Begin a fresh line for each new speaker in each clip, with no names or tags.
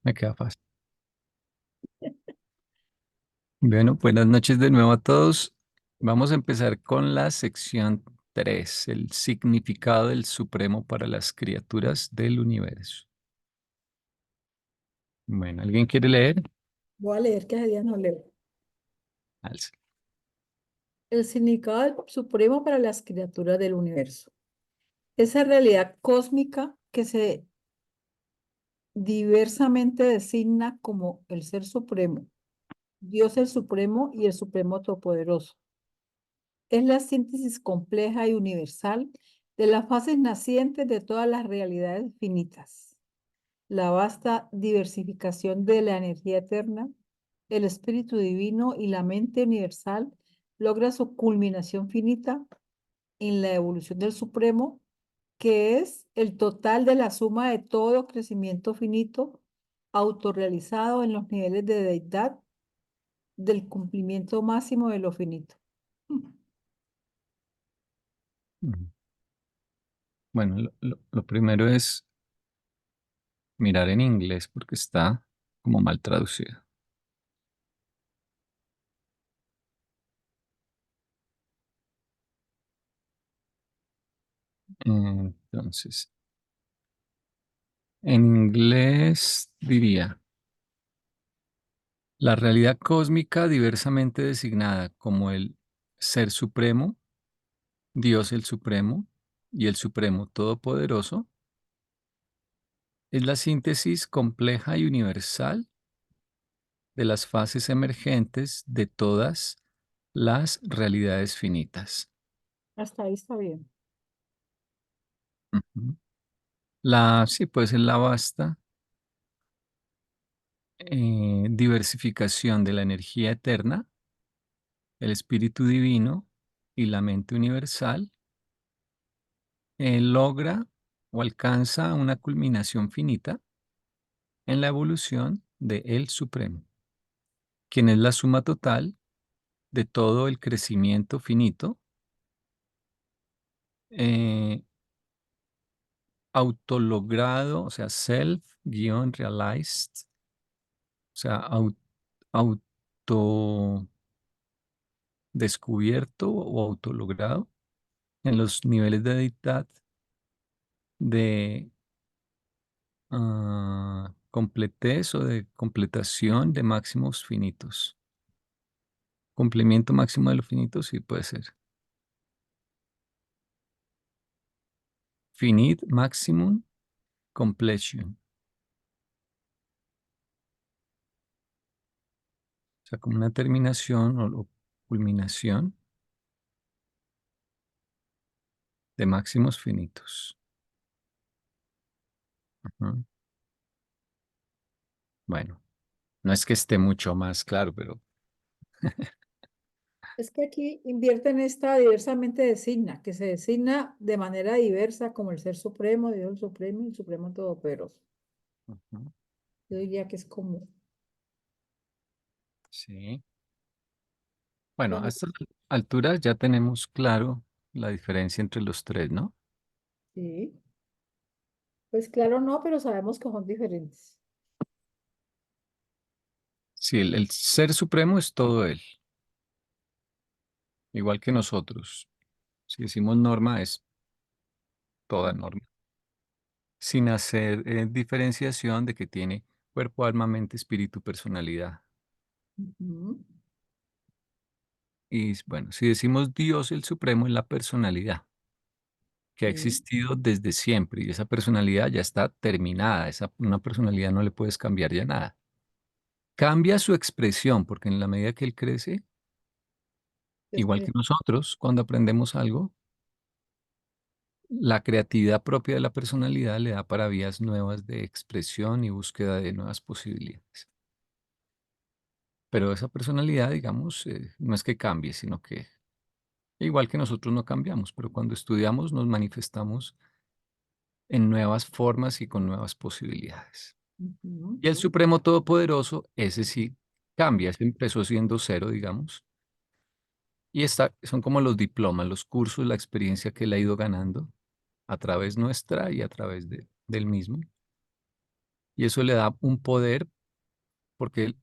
Me queda fácil. Bueno, buenas noches de nuevo a todos. Vamos a empezar con la sección 3, el significado del Supremo para las criaturas del universo. Bueno, ¿alguien quiere leer?
Voy a leer que ese día no leo.
Alce.
El significado supremo para las criaturas del universo. Esa realidad cósmica que se diversamente designa como el Ser Supremo, Dios el Supremo y el Supremo Todopoderoso. Es la síntesis compleja y universal de las fases nacientes de todas las realidades finitas. La vasta diversificación de la energía eterna, el espíritu divino y la mente universal logra su culminación finita en la evolución del Supremo, que es el total de la suma de todo crecimiento finito autorrealizado en los niveles de deidad del cumplimiento máximo de lo finito.
Ujú. Bueno, lo primero es mirar en inglés porque está como mal traducido. Entonces, en inglés diría, la realidad cósmica diversamente designada como el Ser Supremo, Dios el Supremo y el Supremo Todopoderoso es la síntesis compleja y universal de las fases emergentes de todas las realidades finitas.
Hasta ahí está bien.
Ujú. Sí, puede ser la vasta diversificación de la energía eterna, el espíritu divino y la mente universal logra o alcanza una culminación finita en la evolución de El Supremo, quien es la suma total de todo el crecimiento finito, eh, autologrado, o sea, self-realized, o sea, autodescubierto o autologrado en los niveles de deidad de completez o de completación de máximos finitos. Cumplimiento máximo de lo finito, sí puede ser. Finite maximum completion. O sea, como una terminación o culminación de máximos finitos. Ujú. Bueno, no es que esté mucho más claro, pero
Es que aquí invierten esta diversamente designa, que se designa de manera diversa como el Ser Supremo, Dios el Supremo y el Supremo Todopoderoso.
ujú,
Yo diría que es como,
sí. Bueno, a
bueno,
estas alturas ya tenemos claro la diferencia entre los tres, ¿no?
sí, pues claro, no, pero sabemos que son diferentes.
Sí, el ser supremo es todo él, igual que nosotros. Si decimos norma, es toda norma, sin hacer diferenciación de que tiene cuerpo, alma, mente, espíritu, personalidad.
Ujú,
Y bueno, si decimos Dios el Supremo es la personalidad que ha
sí,
existido desde siempre y esa personalidad ya está terminada, una personalidad no le puedes cambiar ya nada. Cambia su expresión porque en la medida que él crece, igual que
después,
nosotros, cuando aprendemos algo, la creatividad propia de la personalidad le da para vías nuevas de expresión y búsqueda de nuevas posibilidades. Pero esa personalidad, digamos, no es que cambie, sino que igual que nosotros no cambiamos, pero cuando estudiamos nos manifestamos en nuevas formas y con nuevas posibilidades.
ujú,
Y el Supremo Todopoderoso, ese sí cambia, ese empezó siendo cero, digamos, y son como los diplomas, los cursos, la experiencia que él ha ido ganando a través nuestra y a través del mismo. Y eso le da un poder porque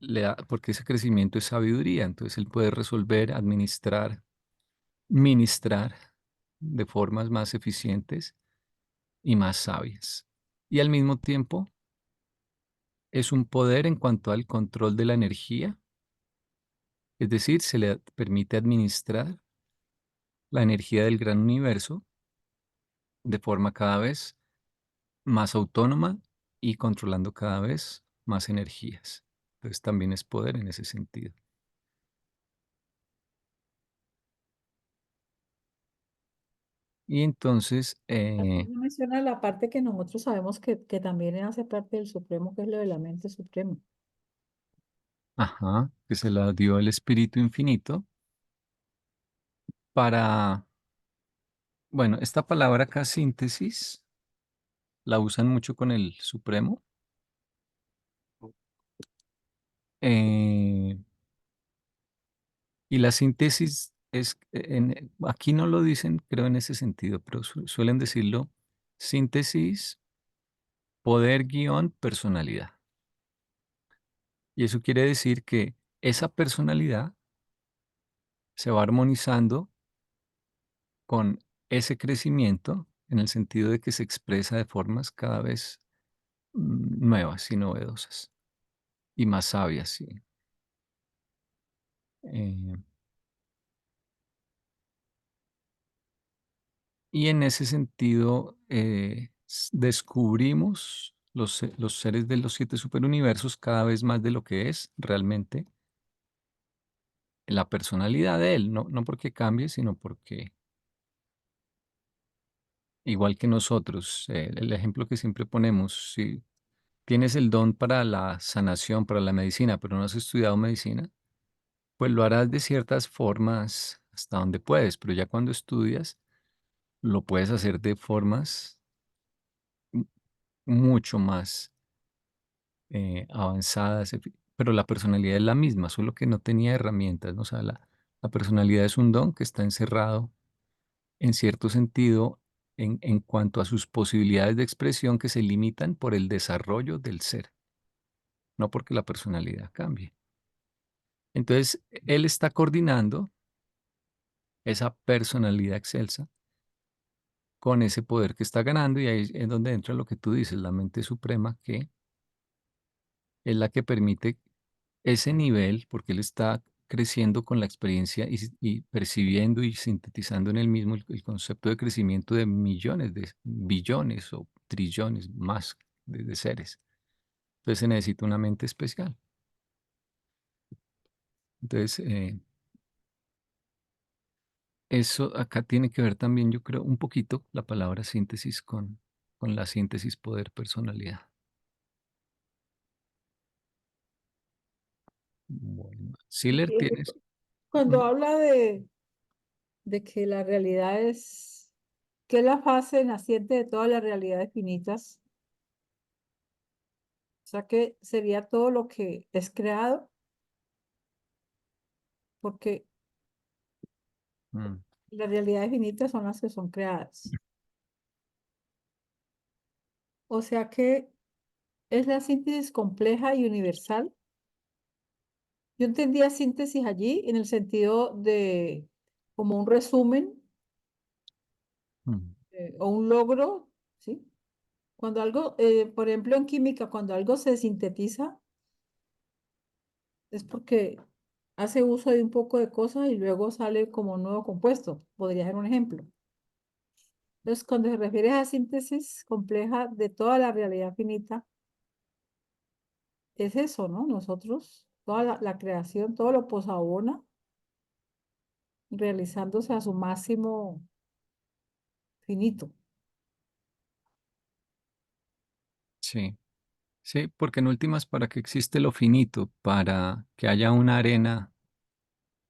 ese crecimiento es sabiduría. Entonces él puede resolver, administrar, ministrar de formas más eficientes y más sabias. Y al mismo tiempo es un poder en cuanto al control de la energía, es decir, se le permite administrar la energía del gran universo de forma cada vez más autónoma y controlando cada vez más energías. Entonces también es poder en ese sentido. Y entonces,
Aquí no menciona la parte que nosotros sabemos que también hace parte del Supremo, que es lo de la mente suprema.
ajá, que se la dio el Espíritu Infinito para, bueno, esta palabra acá, síntesis, la usan mucho con el Supremo. eh, y la síntesis es, aquí no lo dicen, creo, en ese sentido, pero suelen decirlo, síntesis, poder, guión, personalidad. Y eso quiere decir que esa personalidad se va armonizando con ese crecimiento en el sentido de que se expresa de formas cada vez nuevas y novedosas y más sabias. Sí. Eh, y en ese sentido descubrimos los seres de los 7 superuniversos cada vez más de lo que es realmente la personalidad de él, no, no porque cambie, sino porque igual que nosotros, el ejemplo que siempre ponemos, si tienes el don para la sanación, para la medicina, pero no has estudiado medicina, pues lo harás de ciertas formas hasta donde puedes, pero ya cuando estudias, lo puedes hacer de formas m- mucho más avanzadas, pero la personalidad es la misma, solo que no tenía herramientas, ¿no? O sea, la personalidad es un don que está encerrado en cierto sentido en cuanto a sus posibilidades de expresión que se limitan por el desarrollo del ser, no porque la personalidad cambie. Entonces, él está coordinando esa personalidad excelsa con ese poder que está ganando y ahí es donde entra lo que tú dices, la mente suprema, que es la que permite ese nivel, porque él está creciendo con la experiencia y percibiendo y sintetizando en él mismo el concepto de crecimiento de millones, de billones o trillones más de seres. Entonces se necesita una mente especial. Entonces, eso acá tiene que ver también, yo creo, un poquito la palabra síntesis con la síntesis poder personalidad. Bueno, Schiller
Y eso,
tienes.
cuando
un-
habla de que la realidad que es la fase naciente de todas las realidades finitas, o sea que sería todo lo que es creado, porque
mm,
las realidades finitas son las que son creadas. O sea que es la síntesis compleja y universal. Yo entendía síntesis allí en el sentido de como un resumen
mm,
o un logro, ¿sí? Cuando algo, por ejemplo, en química, cuando algo se sintetiza, es porque hace uso de un poco de cosas y luego sale como un nuevo compuesto. Podría ser un ejemplo. Entonces, cuando se refiere a síntesis compleja de toda la realidad finita, es eso, ¿no? Nosotros, toda la creación, todo lo posabona, realizándose a su máximo finito.
sí, sí, porque en últimas, para que existe lo finito, para que haya una arena,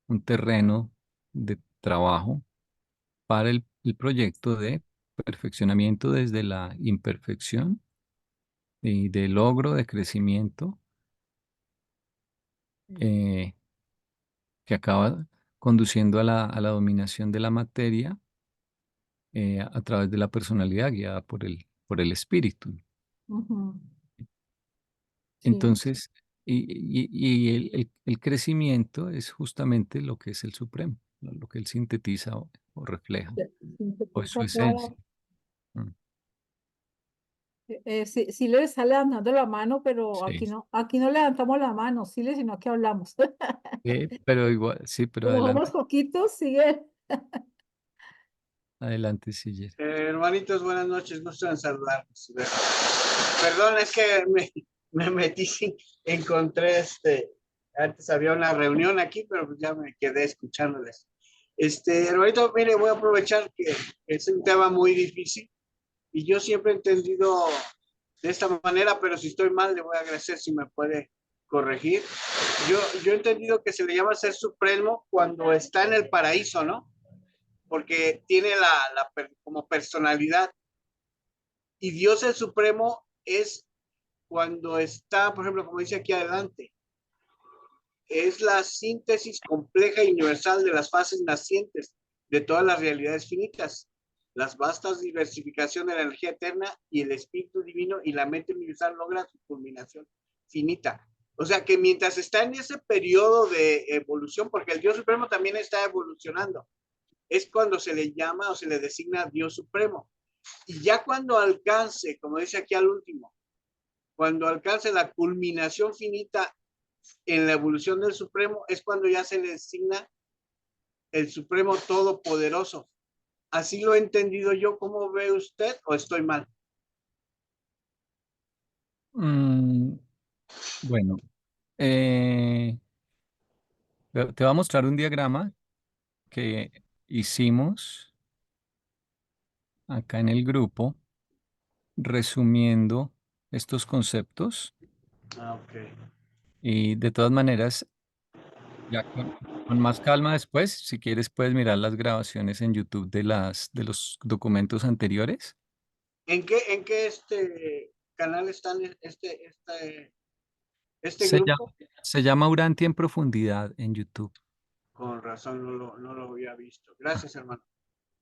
un terreno de trabajo para el proyecto de perfeccionamiento desde la imperfección y de logro de crecimiento eh, que acaba conduciendo a la dominación de la materia a través de la personalidad guiada por el espíritu.
Ujú. Sí.
Entonces, y el crecimiento es justamente lo que es el supremo, lo que él sintetiza o refleja, o es su
Sintetiza
esencia. Mm,
sí, sí le está levantando la mano, pero
sí.
aquí no levantamos la mano, sí, sino que hablamos.
Pero igual, sí, pero
Como somos
adelante,
poquitos, sigue.
adelante, Siller.
Hermanitos, buenas noches, gusto en saludarlos. Perdón, es que me metí, encontré antes había una reunión aquí, pero pues ya me quedé escuchándoles. Hermanito, mire, voy a aprovechar que es un tema muy difícil y yo siempre he entendido de esta manera, pero si estoy mal, le voy a agradecer si me puede corregir. Yo he entendido que se le llama ser supremo cuando está en el paraíso, ¿no? Porque tiene como personalidad. Y Dios el Supremo es cuando está, por ejemplo, como dice aquí adelante, es la síntesis compleja y universal de las fases nacientes de todas las realidades finitas, las vastas diversificación de la energía eterna y el espíritu divino y la mente universal logra su culminación finita. O sea que mientras está en ese periodo de evolución, porque el Dios Supremo también está evolucionando, es cuando se le llama o se le designa Dios Supremo. Y ya cuando alcance, como dice aquí al último, cuando alcance la culminación finita en la evolución del Supremo, es cuando ya se le designa el Supremo Todopoderoso. Así lo he entendido yo. ¿Cómo ve usted o estoy mal?
Mm, bueno, eh, te voy a mostrar un diagrama que hicimos acá en el grupo, resumiendo estos conceptos.
Ah, ok.
Y de todas maneras, ya con más calma después, si quieres, puedes mirar las grabaciones en YouTube de los documentos anteriores.
En qué canal están este
Se llama,
grupo?
se llama Urantia en profundidad en YouTube.
Con razón, no lo había visto.
Ah,
Gracias, hermano.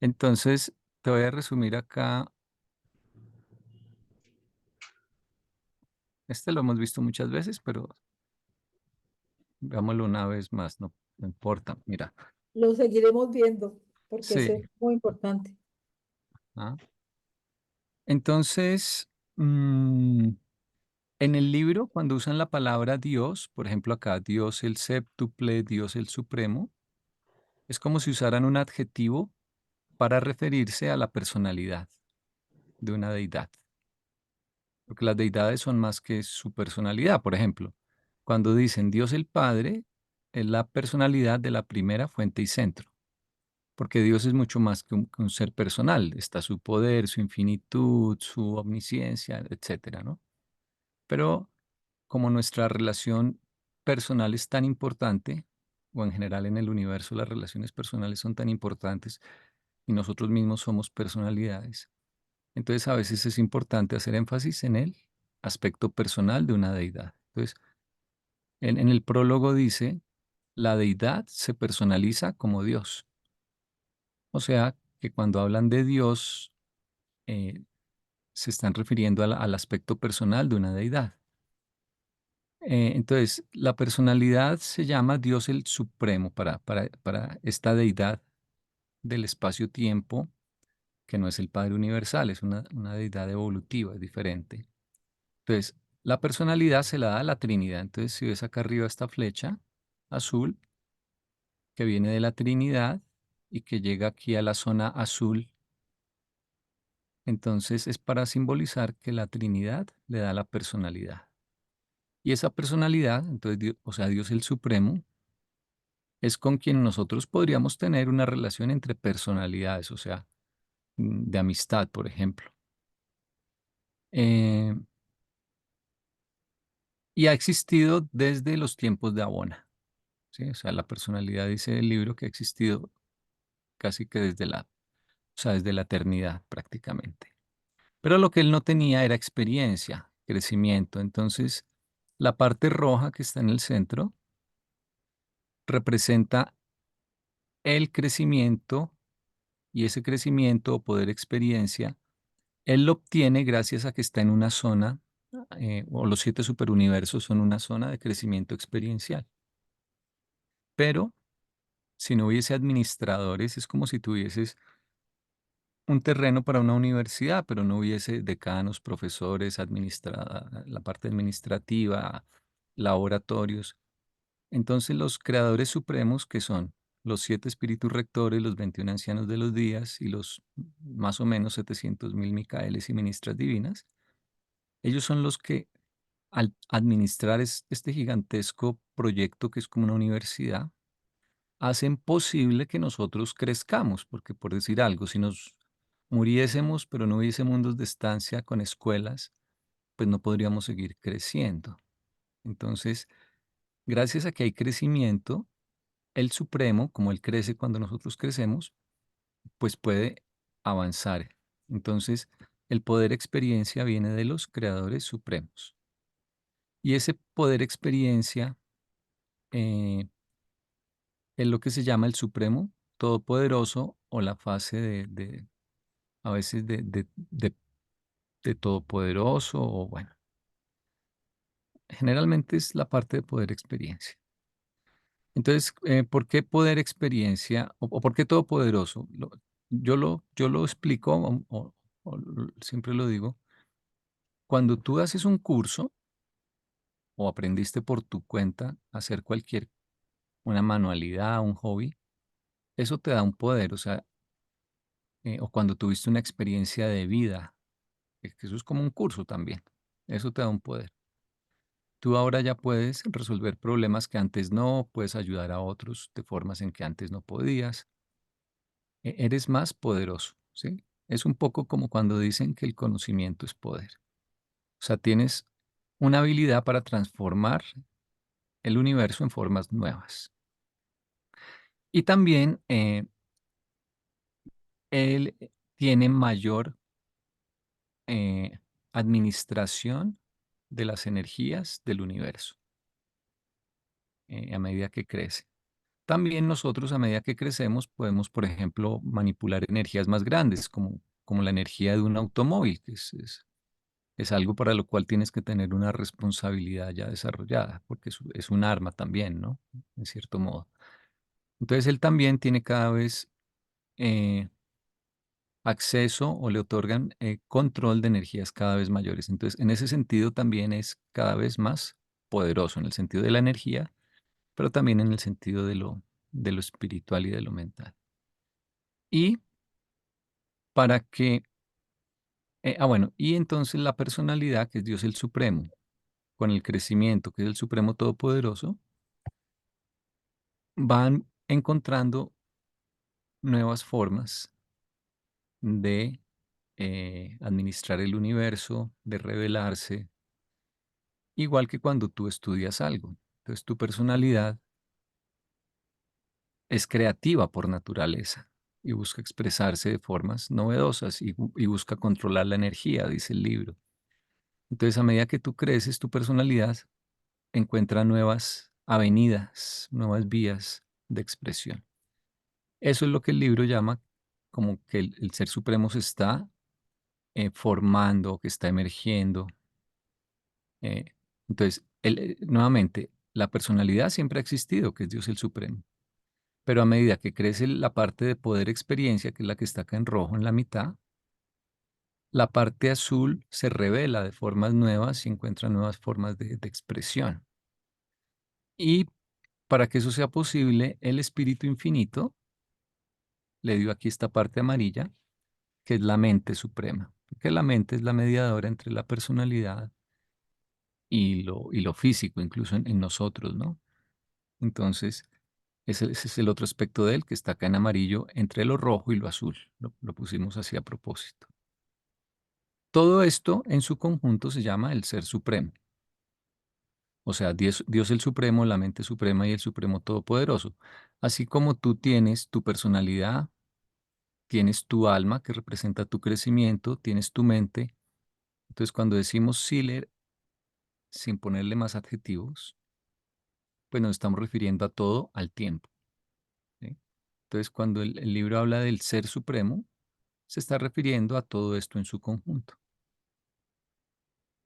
entonces, te voy a resumir acá. Este lo hemos visto muchas veces, pero veámoslo una vez más, no importa. Mira,
Lo seguiremos viendo, porque eso es
sí.
muy importante.
¿Ah? Entonces, mm, en el libro, cuando usan la palabra Dios, por ejemplo acá, Dios el séptuple, Dios el supremo, es como si usaran un adjetivo para referirse a la personalidad de una deidad, porque las deidades son más que su personalidad. Por ejemplo, cuando dicen Dios el Padre, es la personalidad de la primera fuente y centro, porque Dios es mucho más que un ser personal. Está su poder, su infinitud, su omnisciencia, etcétera, ¿no? Pero como nuestra relación personal es tan importante, o en general en el universo las relaciones personales son tan importantes y nosotros mismos somos personalidades, entonces a veces es importante hacer énfasis en el aspecto personal de una deidad. Entonces, en el prólogo dice, la deidad se personaliza como Dios. O sea, que cuando hablan de Dios, eh, se están refiriendo al aspecto personal de una deidad. Entonces, la personalidad se llama Dios el Supremo para esta deidad del espacio-tiempo, que no es el Padre Universal, es una deidad evolutiva, es diferente. Entonces, la personalidad se la da a la Trinidad. Entonces, si ves acá arriba esta flecha azul que viene de la Trinidad y que llega aquí a la zona azul, entonces es para simbolizar que la Trinidad le da la personalidad. Y esa personalidad, entonces, o sea, Dios el Supremo, es con quien nosotros podríamos tener una relación entre personalidades, o sea, de amistad, por ejemplo. Eh, y ha existido desde los tiempos de Abona, ¿sí? O sea, la personalidad dice el libro que ha existido casi que o sea, desde la eternidad prácticamente. Pero lo que él no tenía era experiencia, crecimiento. Entonces, la parte roja que está en el centro representa el crecimiento y ese crecimiento o poder experiencia, él lo obtiene gracias a que está en una zona o los 7 superuniversos son una zona de crecimiento experiencial. Pero si no hubiese administradores, es como si tuvieses un terreno para una universidad, pero no hubiese decanos, profesores, la parte administrativa, laboratorios. Entonces los creadores supremos, que son los 7 espíritus rectores, los 21 ancianos de los días y los más o menos 700.000 Micaeles y ministras divinas, ellos son los que al administrar este gigantesco proyecto que es como una universidad, hacen posible que nosotros crezcamos, porque por decir algo, si nos muriésemos, pero no hubiese mundos de estancia con escuelas, pues no podríamos seguir creciendo. Entonces, gracias a que hay crecimiento, el Supremo, como Él crece cuando nosotros crecemos, pues puede avanzar. Entonces, el poder experiencia viene de los creadores supremos. Y ese poder experiencia eh, es lo que se llama el Supremo Todopoderoso o la fase a veces de Todopoderoso o bueno, generalmente es la parte de poder experiencia. Entonces, ¿por qué poder experiencia o por qué todopoderoso? Yo lo explico siempre lo digo, cuando tú haces un curso o aprendiste por tu cuenta a hacer una manualidad, un hobby, eso te da un poder, o sea, o cuando tuviste una experiencia de vida, que eso es como un curso también, eso te da un poder. Tú ahora ya puedes resolver problemas que antes no, puedes ayudar a otros de formas en que antes no podías. Eres más poderoso, ¿sí? Es un poco como cuando dicen que el conocimiento es poder. O sea, tienes una habilidad para transformar el universo en formas nuevas. Y también él tiene mayor eh, administración de las energías del universo a medida que crece. También nosotros a medida que crecemos podemos, por ejemplo, manipular energías más grandes, como la energía de un automóvil, que es algo para lo cual tienes que tener una responsabilidad ya desarrollada, porque es un arma también, ¿no? En cierto modo. Entonces él también tiene cada vez eh, acceso o le otorgan control de energías cada vez mayores. Entonces, en ese sentido también es cada vez más poderoso, en el sentido de la energía, pero también en el sentido de lo espiritual y de lo mental. Y para que, bueno, y entonces la personalidad, que es Dios el Supremo, con el crecimiento, que es el Supremo Todopoderoso, van encontrando nuevas formas de administrar el universo, de revelarse, igual que cuando tú estudias algo. Entonces tu personalidad es creativa por naturaleza y busca expresarse de formas novedosas y busca controlar la energía, dice el libro. Entonces a medida que tú creces, tu personalidad encuentra nuevas avenidas, nuevas vías de expresión. Eso es lo que el libro llama como que el ser supremo se está formando, que está emergiendo. eh, entonces, nuevamente, la personalidad siempre ha existido, que es Dios el Supremo. Pero a medida que crece la parte de poder experiencia, que es la que está acá en rojo en la mitad, la parte azul se revela de formas nuevas y encuentra nuevas formas de expresión. Y para que eso sea posible, el Espíritu Infinito le dio aquí esta parte amarilla, que es la mente suprema, porque la mente es la mediadora entre la personalidad y lo físico, incluso en nosotros, ¿no? Entonces, ese es el otro aspecto de él, que está acá en amarillo, entre lo rojo y lo azul. Lo pusimos así a propósito. Todo esto en su conjunto se llama el Ser Supremo. O sea, Dios el Supremo, la mente suprema y el Supremo Todopoderoso. Así como tú tienes tu personalidad, tienes tu alma que representa tu crecimiento, tienes tu mente. Entonces, cuando decimos Sealer, sin ponerle más adjetivos, pues nos estamos refiriendo a todo al tiempo, ¿sí? Entonces, cuando el libro habla del Ser Supremo, se está refiriendo a todo esto en su conjunto.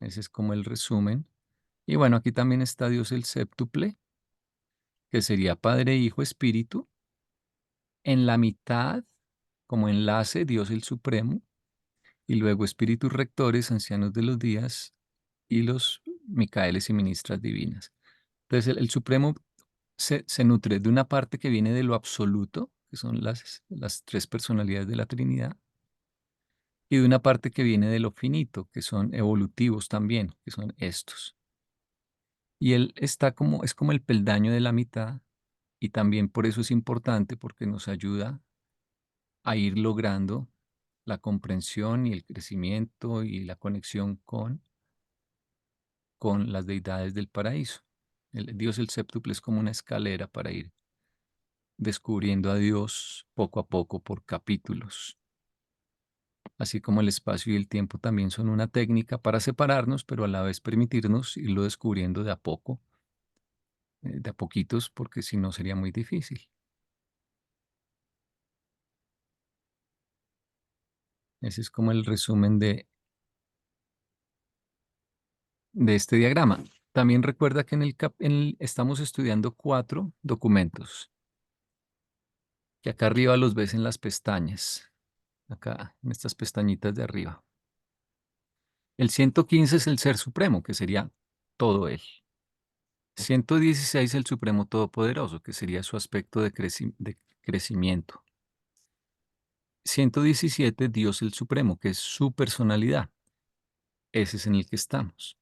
Ese es como el resumen. Y bueno, aquí también está Dios el séptuple, que sería Padre, Hijo, Espíritu. En la mitad, como enlace, Dios el Supremo. Y luego espíritus rectores, ancianos de los días y los Micaeles y ministras divinas. Entonces el Supremo se nutre de una parte que viene de lo absoluto, que son las tres personalidades de la Trinidad, y de una parte que viene de lo finito, que son evolutivos también, que son estos. Y él está como, es como el peldaño de la mitad, y también por eso es importante, porque nos ayuda a ir logrando la comprensión y el crecimiento y la conexión con las deidades del paraíso. Dios el séptuple es como una escalera para ir descubriendo a Dios poco a poco por capítulos. Así como el espacio y el tiempo también son una técnica para separarnos, pero a la vez permitirnos irlo descubriendo de a poco, de a poquitos, porque si no sería muy difícil. Ese es como el resumen de este diagrama. También recuerda que estamos estudiando 4 documentos, que acá arriba los ves en las pestañas, acá en estas pestañitas de arriba. El 115 es el Ser Supremo, que sería todo él. 116 el Supremo Todopoderoso, que sería su aspecto de crecimiento. 117 Dios el Supremo, que es su personalidad. Ese es en el que estamos.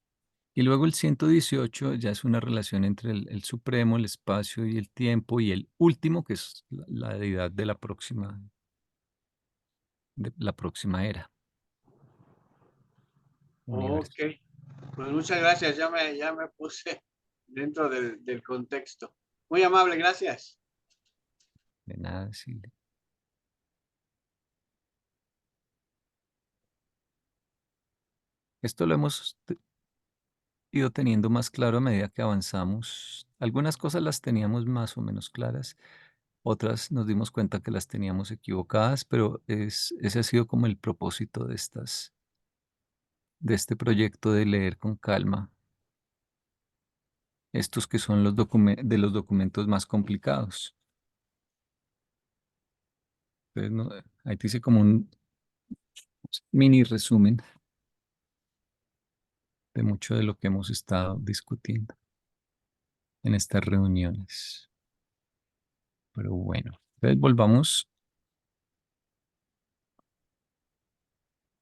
Y luego el 118 ya es una relación entre el Supremo, el espacio y el tiempo, y el último, que es la deidad de la próxima era
Ok,
universal.
pues muchas gracias, ya me puse dentro del contexto. Muy amable, gracias.
De nada, sí. Esto lo hemos ido teniendo más claro a medida que avanzamos. Algunas cosas las teníamos más o menos claras, otras nos dimos cuenta que las teníamos equivocadas, pero ese ha sido como el propósito de este proyecto de leer con calma estos que son de los documentos más complicados. Entonces, ahí te hice como un mini resumen de mucho de lo que hemos estado discutiendo en estas reuniones. Pero bueno, entonces volvamos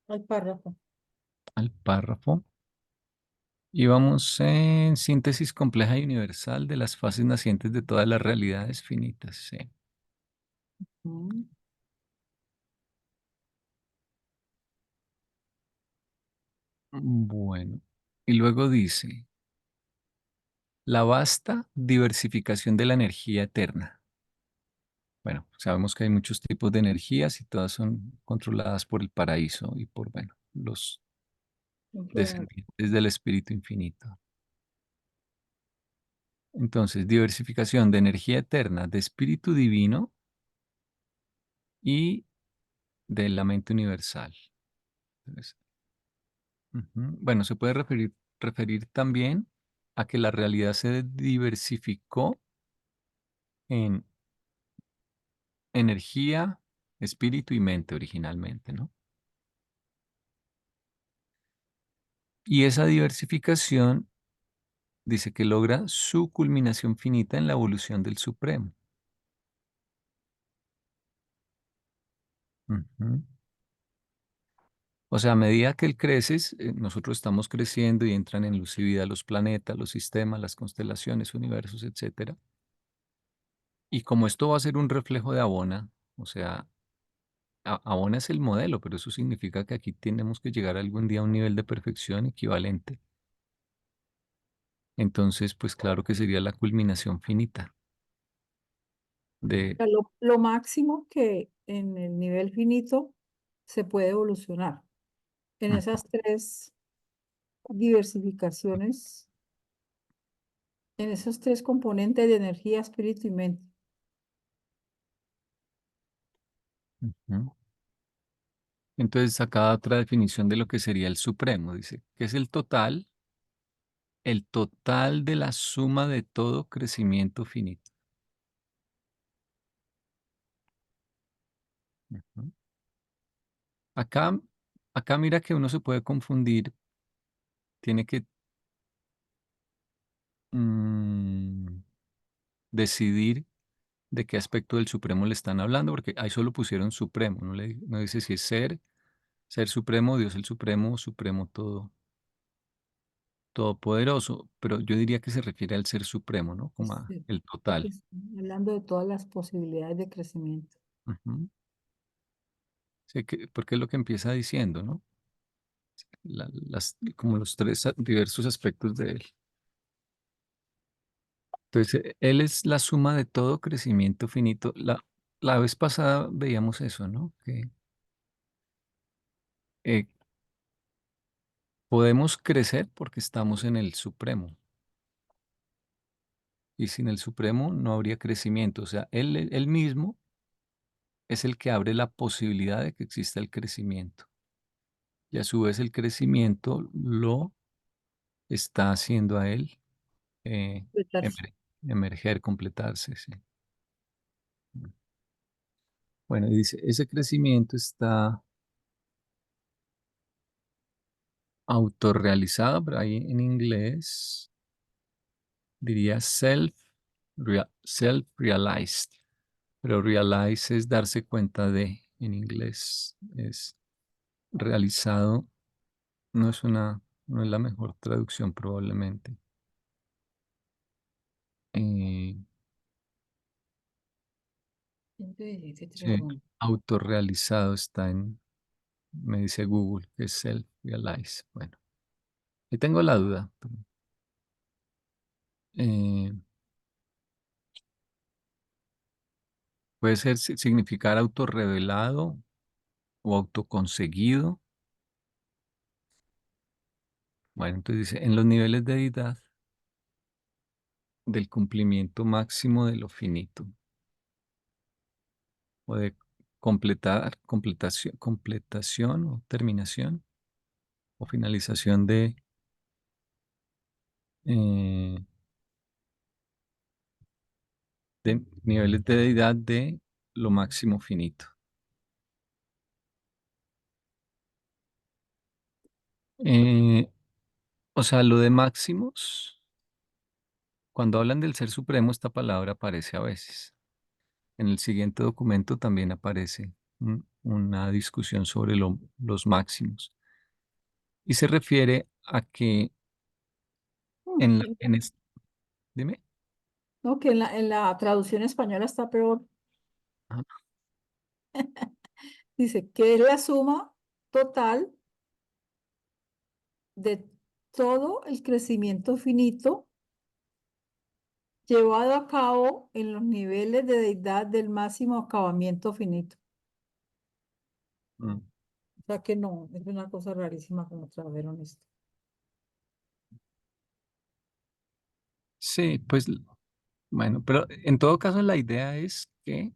Al párrafo.
al párrafo. Y vamos en síntesis compleja y universal de las fases nacientes de todas las realidades finitas. Sí.
Mm.
Bueno, y luego dice, la vasta diversificación de la energía eterna. Bueno, sabemos que hay muchos tipos de energías y todas son controladas por el paraíso y por, bueno, los
Influencia.
descendientes del espíritu infinito. Entonces, diversificación de energía eterna, de espíritu divino y de la mente universal. Entonces, bueno, se puede referir también a que la realidad se diversificó en energía, espíritu y mente originalmente, ¿no? Y esa diversificación dice que logra su culminación finita en la evolución del Supremo. Ujú. O sea, a medida que él crece, nosotros estamos creciendo y entran en luz y vida los planetas, los sistemas, las constelaciones, universos, etcétera. Y como esto va a ser un reflejo de Abona, o sea, Abona es el modelo, pero eso significa que aquí tenemos que llegar algún día a un nivel de perfección equivalente. Entonces, pues claro que sería la culminación finita de...
Sea, lo máximo que en el nivel finito se puede evolucionar. En
Mm,
esas 3 diversificaciones, en esos 3 componentes de energía, espíritu y mente.
ujú. Entonces, acá otra definición de lo que sería el supremo. Dice que es el total de la suma de todo crecimiento finito. Ujú. Acá, acá mira que uno se puede confundir, tiene que mm, decidir de qué aspecto del supremo le están hablando, porque ahí solo pusieron supremo, no dice si es ser supremo, Dios el supremo, supremo todopoderoso, pero yo diría que se refiere al ser supremo, ¿no? Como a
Sí,
el
porque
total.
estamos hablando de todas las posibilidades de crecimiento.
Ujú. Sí, porque es lo que empieza diciendo, ¿no? Como los tres diversos aspectos de él. Entonces, él es la suma de todo crecimiento finito. La vez pasada veíamos eso, ¿no? Que eh, podemos crecer porque estamos en el Supremo. Y sin el Supremo no habría crecimiento. O sea, él mismo es el que abre la posibilidad de que exista el crecimiento. Y a su vez el crecimiento lo está haciendo a él eh,
Completarse.
emerger, completarse. Sí. Bueno, y dice, ese crecimiento está autorrealizado, pero ahí en inglés diría self-realized, pero realize es darse cuenta de, en inglés es realizado, no es la mejor traducción probablemente. Eh,
117,
sí, autorrealizado está me dice Google, que es self-realize. Bueno, ahí tengo la duda. Eh, puede ser significar autorrevelado o autoconseguido. Bueno, entonces dice, en los niveles de deidad del cumplimiento máximo de lo finito o de completación o terminación o finalización eh, de niveles de deidad de lo máximo finito. Eh, o sea, lo de máximos, cuando hablan del ser supremo, esta palabra aparece a veces. En el siguiente documento también aparece una discusión sobre los máximos. Y se refiere a que en la,
Mm,
en es- dime.
no, que en la traducción española está peor.
Ajá.
Dice que es la suma total de todo el crecimiento finito llevado a cabo en los niveles de deidad del máximo acabamiento finito.
Mm.
O sea que no, es una cosa rarísima como tradujeron esto.
Sí, pues bueno, pero en todo caso la idea es que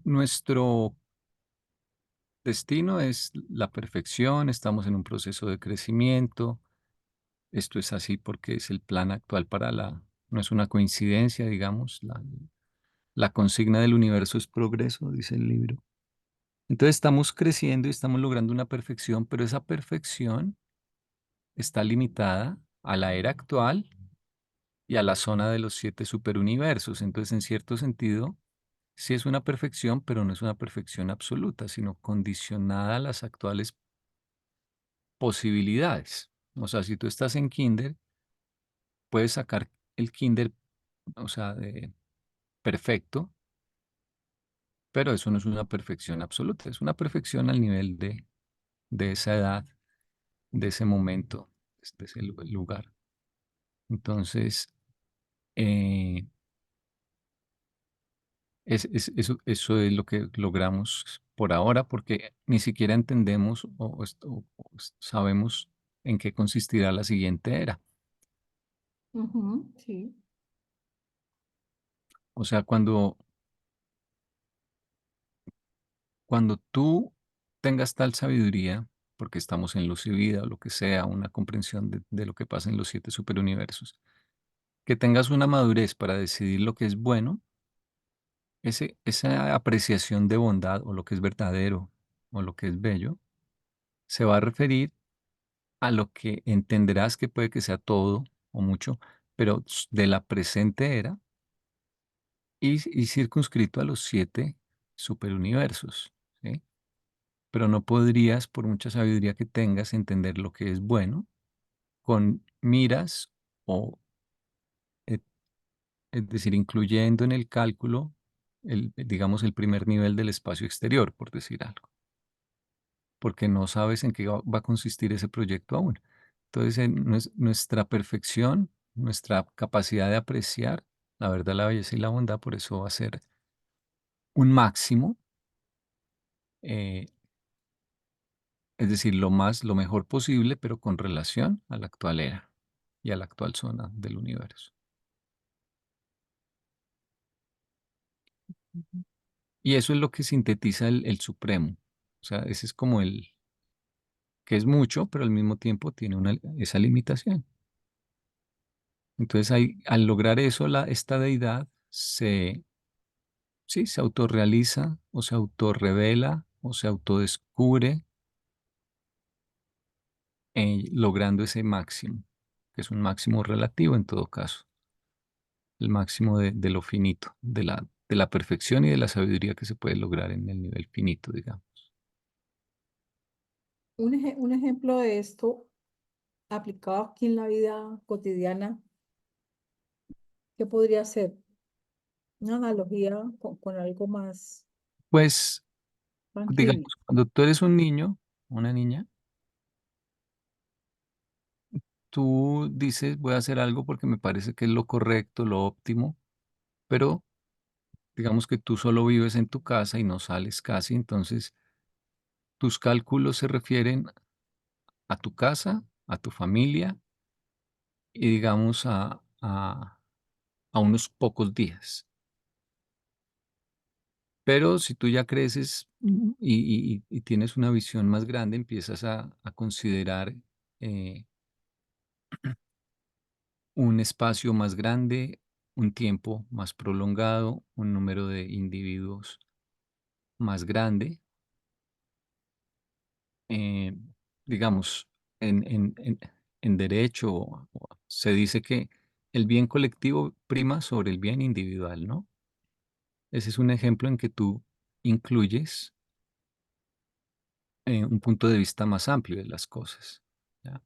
nuestro destino es la perfección, estamos en un proceso de crecimiento, esto es así porque es el plan actual no es una coincidencia, digamos, la consigna del universo es progreso, dice el libro. Entonces estamos creciendo y estamos logrando una perfección, pero esa perfección está limitada a la era actual y a la zona de los 7 superuniversos. Entonces, en cierto sentido, sí es una perfección, pero no es una perfección absoluta, sino condicionada a las actuales posibilidades. O sea, si tú estás en kinder, puedes sacar el kinder, o sea, perfecto, pero eso no es una perfección absoluta, es una perfección al nivel de esa edad, de ese momento, de ese lugar. Entonces, eh, eso es lo que logramos por ahora, porque ni siquiera entendemos sabemos en qué consistirá la siguiente era.
Ujú, sí.
O sea, cuando cuando tú tengas tal sabiduría, porque estamos en luz y vida o lo que sea, una comprensión de lo que pasa en los 7 superuniversos, que tengas una madurez para decidir lo que es bueno, esa apreciación de bondad o lo que es verdadero o lo que es bello, se va a referir a lo que entenderás que puede que sea todo o mucho, pero de la presente era y circunscrito a los 7 superuniversos, ¿sí? Pero no podrías, por mucha sabiduría que tengas, entender lo que es bueno con miras o, eh, es decir, incluyendo en el cálculo digamos, el primer nivel del espacio exterior, por decir algo, porque no sabes en qué va a consistir ese proyecto aún. Entonces, nuestra perfección, nuestra capacidad de apreciar la verdad, la belleza y la bondad, por eso va a ser un máximo, eh, es decir, lo mejor posible, pero con relación a la actual era y a la actual zona del universo.
Ujú.
Y eso es lo que sintetiza el Supremo. O sea, ese es como el que es mucho, pero al mismo tiempo tiene esa limitación. Entonces, al lograr eso, esta deidad sí, se autorrealiza o se autorrevela o se autodescubre, logrando ese máximo, que es un máximo relativo en todo caso, el máximo de lo finito, de la perfección y de la sabiduría que se puede lograr en el nivel finito, digamos.
Un ejemplo de esto aplicado aquí en la vida cotidiana, ¿qué podría ser? Una analogía con algo más
Pues, digamos,
tangible.
cuando tú eres un niño, una niña, tú dices, voy a hacer algo porque me parece que es lo correcto, lo óptimo, pero digamos que tú solo vives en tu casa y no sales casi, entonces tus cálculos se refieren a tu casa, a tu familia y digamos a unos pocos días. Pero si tú ya creces y tienes una visión más grande, empiezas a considerar eh, un espacio más grande, un tiempo más prolongado, un número de individuos más grande. eh, digamos, en derecho se dice que el bien colectivo prima sobre el bien individual, ¿no? Ese es un ejemplo en que tú incluyes un punto de vista más amplio de las cosas, ¿ya?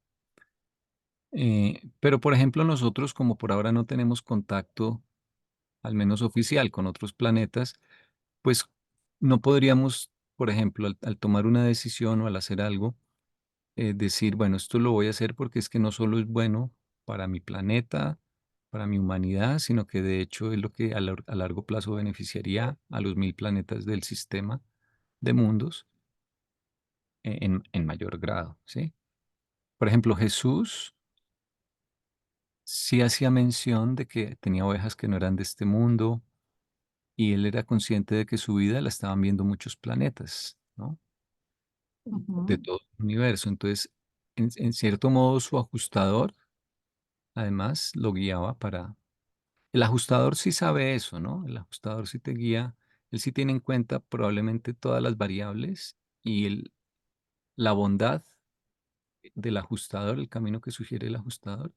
Pero, por ejemplo, nosotros, como por ahora no tenemos contacto, al menos oficial, con otros planetas, pues no podríamos, por ejemplo, al tomar una decisión o al hacer algo, decir, bueno, esto lo voy a hacer porque es que no solo es bueno para mi planeta, para mi humanidad, sino que de hecho es lo que a largo plazo beneficiaría a los 1000 planetas del sistema de mundos en mayor grado, ¿sí? Por ejemplo, Jesús sí hacía mención de que tenía ovejas que no eran de este mundo y él era consciente de que su vida la estaban viendo muchos planetas, ¿no? De
Ujú,
todo el universo. Entonces, en cierto modo, su ajustador, además, lo guiaba para... El ajustador sí sabe eso, ¿no? El ajustador sí te guía, él sí tiene en cuenta probablemente todas las variables y la bondad del ajustador, el camino que sugiere el ajustador,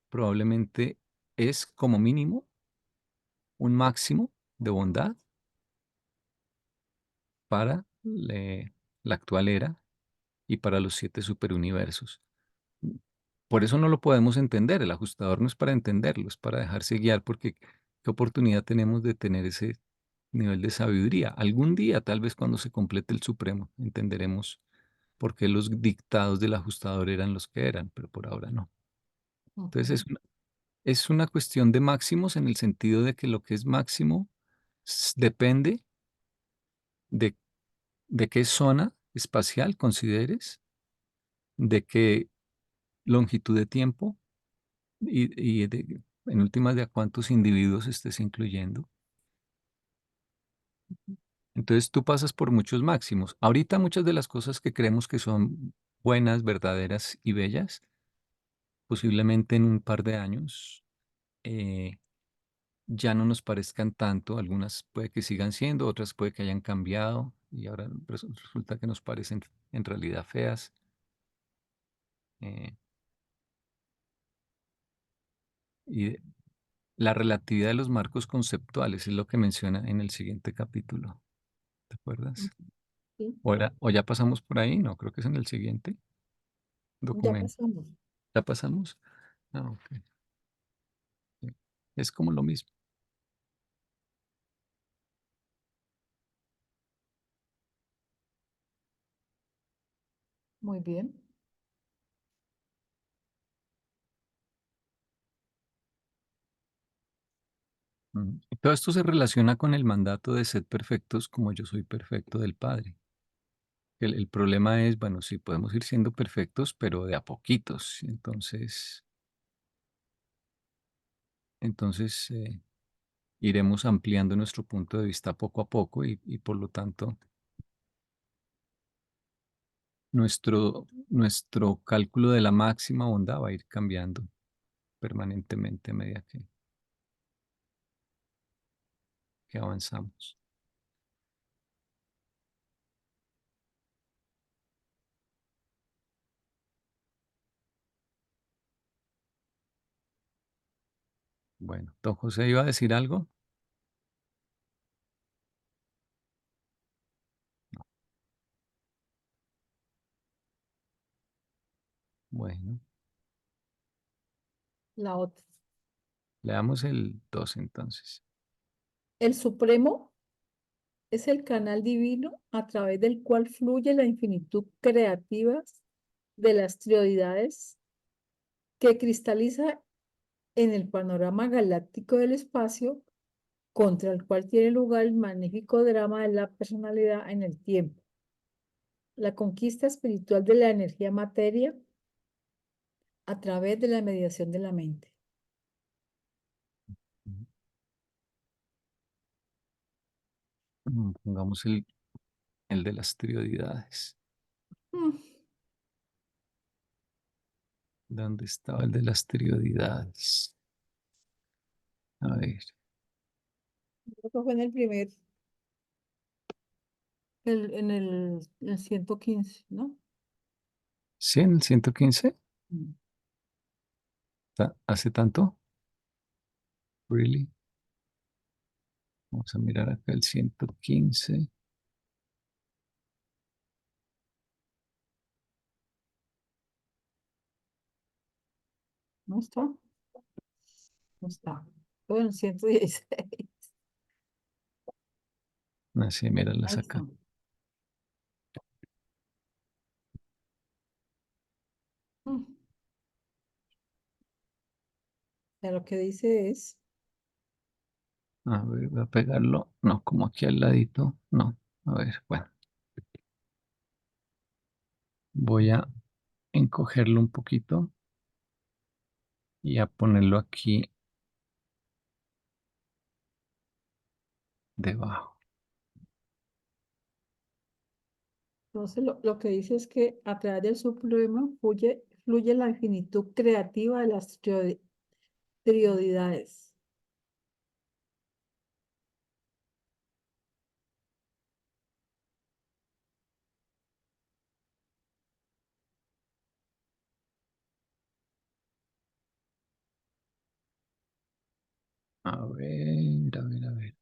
probablemente es como mínimo un máximo de bondad para la actual era y para los 7 superuniversos. Por eso no lo podemos entender, el ajustador no es para entenderlo, es para dejarse guiar porque qué oportunidad tenemos de tener ese nivel de sabiduría. Algún día, tal vez cuando se complete el Supremo, entenderemos por qué los dictados del ajustador eran los que eran, pero por ahora no. Entonces
ujú,
es una cuestión de máximos en el sentido de que lo que es máximo depende de, de qué zona espacial consideres, de qué longitud de tiempo en últimas de a cuántos individuos estés incluyendo. Entonces tú pasas por muchos máximos. Ahorita muchas de las cosas que creemos que son buenas, verdaderas y bellas, posiblemente en un par de años eh, ya no nos parezcan tanto. Algunas puede que sigan siendo, otras puede que hayan cambiado y ahora resulta que nos parecen en realidad feas. eh, y la relatividad de los marcos conceptuales es lo que menciona en el siguiente capítulo. ¿Te
Mm,
acuerdas?
sí,
O ya pasamos por ahí, no, creo que es en el siguiente
ya
documento.
pasamos.
¿Ya pasamos? Ah, ok. Sí. Es como lo mismo.
Muy bien.
Y todo esto se relaciona con el mandato de ser perfectos como yo soy perfecto del Padre. El problema es, bueno, sí, podemos ir siendo perfectos, pero de a poquitos. Entonces iremos ampliando nuestro punto de vista poco a poco y por lo tanto nuestro cálculo de la máxima onda va a ir cambiando permanentemente a medida que avanzamos. Bueno, don José iba a decir algo. Bueno,
La otra.
leamos el 2 entonces.
El Supremo es el canal divino a través del cual fluye la infinitud creativa de las trioidades que cristaliza en el panorama galáctico del espacio, contra el cual tiene lugar el magnífico drama de la personalidad en el tiempo, la conquista espiritual de la energía materia a través de la mediación de la mente.
Pongamos el de las trioidades.
Mm,
¿Dónde estaba el de las trioidades? A ver,
Creo que fue en el primer, en el 115, ¿no?
¿sí en el 115?
Mm.
¿Hace tanto? ¿Really? Vamos a mirar acá el 115.
¿No está? No está. Fue en el 116.
Así, míralas
Ahí
acá.
está. Mm. Ya lo que dice es,
A ver, voy a pegarlo. No, como aquí al ladito. No. A ver, bueno. Voy a encogerlo un poquito y a ponerlo aquí debajo.
entonces lo que dice es que a través del Supremo fluye la infinitud creativa de las trioidades.
A ver, a ver, a ver.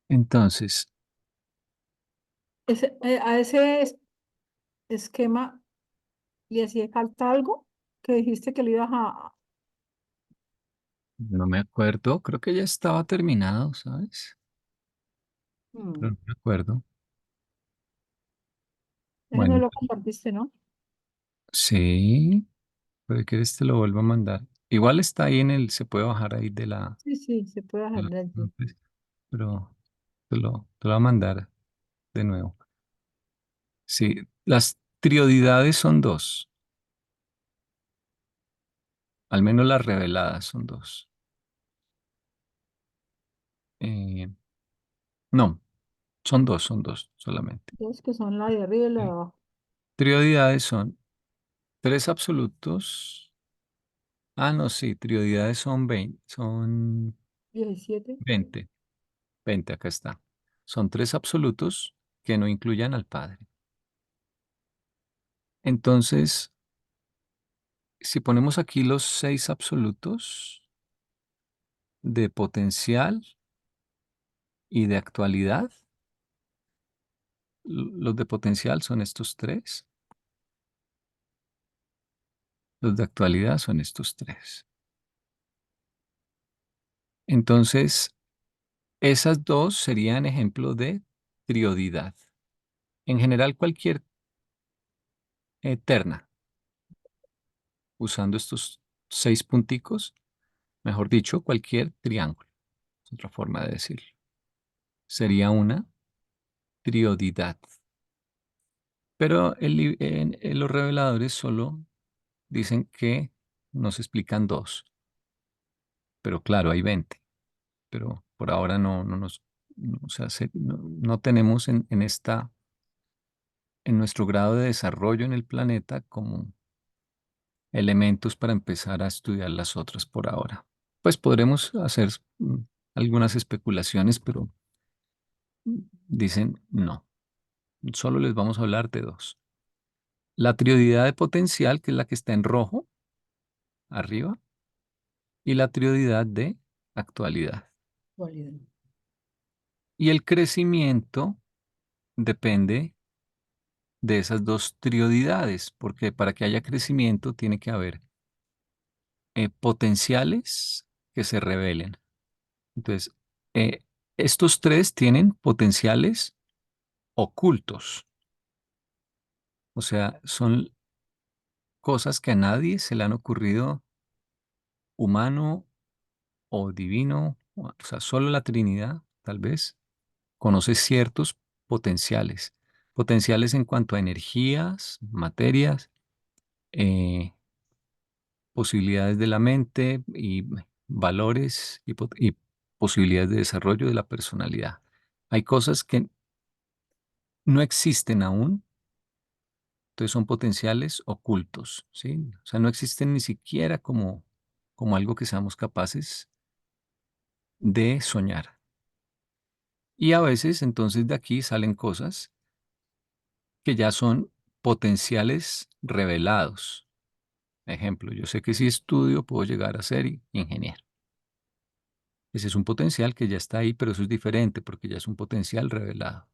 Entonces,
A ese esquema le hacía falta algo que dijiste que le ibas a...
no me acuerdo. Creo que ya estaba terminado, ¿sabes? Pero
Mm,
no me acuerdo.
ese no
Bueno,
lo compartiste, ¿no?
sí. Pero si quieres te lo vuelvo a mandar. Igual está ahí se puede bajar ahí
Sí, sí, se puede
de
bajar
la-
de allí.
pues, pero te lo voy a mandar de nuevo. Sí, las triodidades son dos. Al menos las reveladas son dos. Eh, no, son dos solamente.
Dos que son la de arriba y la de
Sí.
abajo.
Trioidades son tres absolutos. Ah, no, sí, trioidades son 20, son
17.
20, 20, acá está. Son tres absolutos que no incluyan al Padre. Entonces, si ponemos aquí los seis absolutos de potencial y de actualidad, los de potencial son estos tres, los de actualidad son estos tres. Entonces, esas dos serían ejemplo de triodidad. En general, cualquier terna, usando estos seis punticos, mejor dicho, cualquier triángulo, es otra forma de decirlo, sería una triodidad. Pero en los reveladores solo dicen que nos explican dos, pero claro, hay 20, pero por ahora o sea, no tenemos en nuestro grado de desarrollo en el planeta como elementos para empezar a estudiar las otras por ahora. Pues podremos hacer algunas especulaciones, pero dicen no, solo les vamos a hablar de dos. La triodidad de potencial, que es la que está en rojo, arriba, y la triodidad de actualidad.
Dualidad.
Y el crecimiento depende de esas dos triodidades, porque para que haya crecimiento tiene que haber potenciales que se revelen. Entonces, eh, estos tres tienen potenciales ocultos, o sea, son cosas que a nadie se le han ocurrido humano o divino, o sea, solo la Trinidad, tal vez, conoce ciertos potenciales, potenciales en cuanto a energías, materias, eh, posibilidades de la mente y valores y posibilidades de desarrollo de la personalidad. Hay cosas que no existen aún, entonces son potenciales ocultos, ¿sí? O sea, no existen ni siquiera como algo que seamos capaces de soñar. Y a veces entonces de aquí salen cosas que ya son potenciales revelados. Ejemplo, yo sé que si estudio puedo llegar a ser ingeniero. Ese es un potencial que ya está ahí, pero eso es diferente porque ya es un potencial revelado.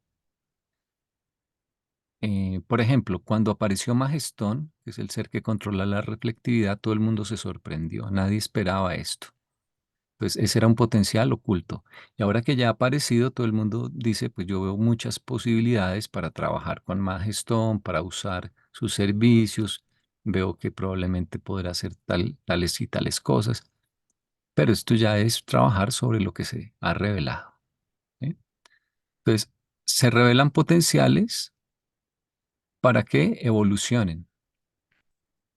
Por ejemplo, cuando apareció Magestón, que es el ser que controla la reflectividad, todo el mundo se sorprendió. Nadie esperaba esto. Pues ese era un potencial oculto. Y ahora que ya ha aparecido, todo el mundo dice, pues yo veo muchas posibilidades para trabajar con Magestón, para usar sus servicios. Veo que probablemente podrá hacer tales y tales cosas. Pero esto ya es trabajar sobre lo que se ha revelado. ¿Sí? Entonces, se revelan potenciales para que evolucionen.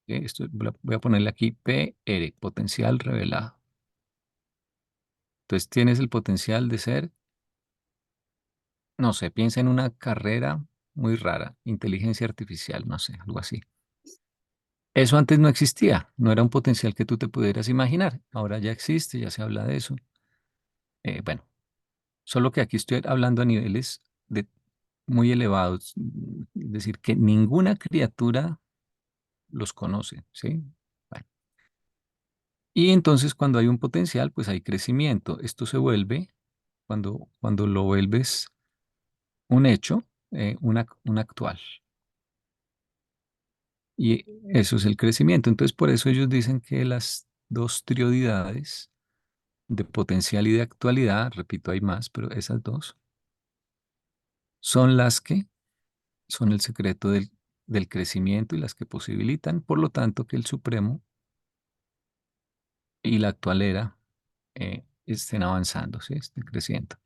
¿Sí? Esto voy a ponerle aquí PR, potencial revelado. Entonces, tienes el potencial de ser, no sé, piensa en una carrera muy rara, inteligencia artificial, no sé, algo así. Eso antes no existía, no era un potencial que tú te pudieras imaginar. Ahora ya existe, ya se habla de eso. Bueno, solo que aquí estoy hablando a niveles muy elevados, es decir, que ninguna criatura los conoce, ¿sí? Bueno, y entonces cuando hay un potencial, pues hay crecimiento. Esto se vuelve, cuando lo vuelves un hecho, un actual. Y eso es el crecimiento. Entonces por eso ellos dicen que las dos triodidades de potencial y de actualidad, repito, hay más, pero esas dos son las que son el secreto del crecimiento y las que posibilitan, por lo tanto, que el Supremo y la actual era estén avanzando, ¿sí? Estén creciendo.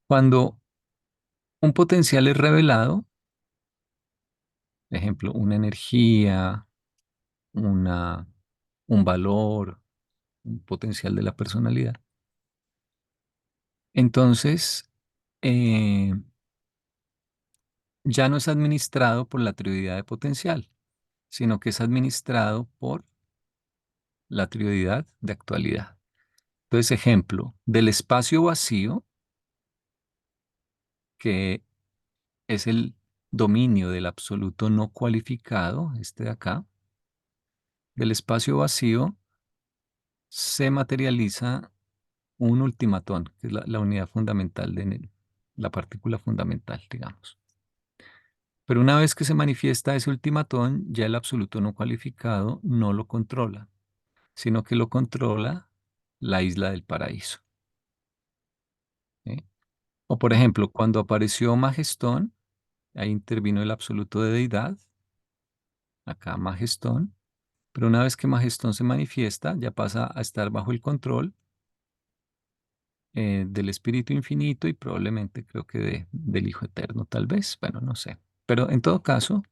Cuando un potencial es revelado, por ejemplo, una energía, una, un valor, un potencial de la personalidad. Entonces, eh, ya no es administrado por la trioidad de potencial, sino que es administrado por la trioidad de actualidad. Entonces, ejemplo, del espacio vacío, que es el dominio del absoluto no cualificado, este de acá, del espacio vacío se materializa un ultimatón, que es la unidad fundamental de la partícula fundamental, digamos. Pero una vez que se manifiesta ese ultimatón, ya el absoluto no cualificado no lo controla, sino que lo controla la isla del paraíso. ¿Sí? O por ejemplo, cuando apareció Magestón, ahí intervino el absoluto de deidad, acá Magestón, pero una vez que Magestón se manifiesta, ya pasa a estar bajo el control del Espíritu Infinito y probablemente creo que del Hijo Eterno, tal vez, bueno, no sé. Pero en todo caso,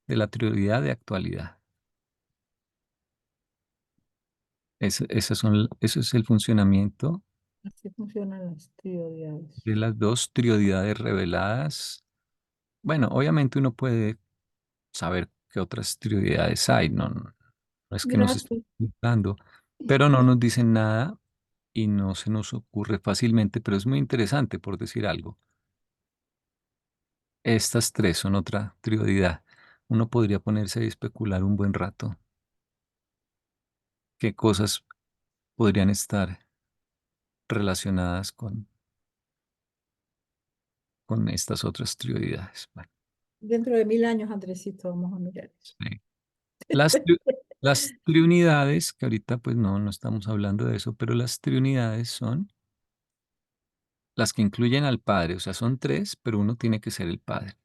de la trioidad de actualidad. Eso es el funcionamiento
Así funcionan las trioidades.
de las dos trioidades reveladas. Bueno, obviamente uno puede saber qué otras trioidades hay, no es que nos estén
Gracias.
dando, pero no nos dicen nada y no se nos ocurre fácilmente, pero es muy interesante por decir algo. Estas tres son otra trioidad. Uno podría ponerse a especular un buen rato qué cosas podrían estar relacionadas con estas otras trioidades. Bueno,
Dentro de 1000 años, Andresito, vamos a mirar eso.
sí. Las, las triunidades, que ahorita pues no estamos hablando de eso, pero las triunidades son las que incluyen al Padre, o sea, son tres, pero uno tiene que ser el Padre.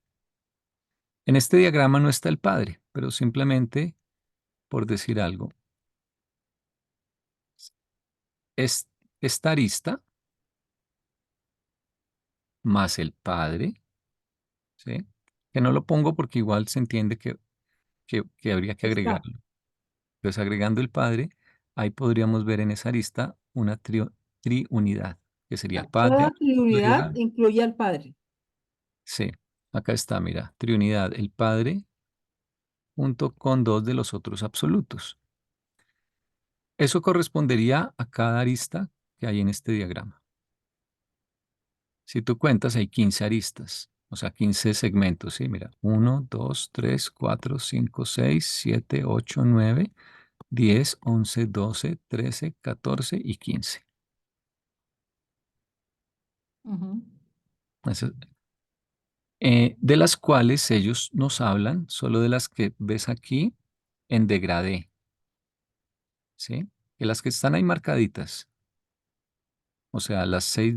En este diagrama no está el Padre, pero simplemente por decir algo, es esta arista más el Padre, ¿sí? Que no lo pongo porque igual se entiende que habría que
Está.
agregarlo. Entonces, agregando el Padre, ahí podríamos ver en esa arista una triunidad, que sería el Padre,
Toda triunidad
actualidad.
incluye al Padre.
Sí, acá está, mira, triunidad, el Padre junto con dos de los otros absolutos. Eso correspondería a cada arista que hay en este diagrama. Si tú cuentas, hay 15 aristas, o sea, 15 segmentos, ¿sí? Mira, 1, 2, 3, 4, 5, 6, 7, 8, 9, 10, 11, 12, 13, 14 y 15.
Ujú.
Eso- de las cuales ellos nos hablan, solo de las que ves aquí en degradé, ¿sí? Que las que están ahí marcaditas, o sea, las 6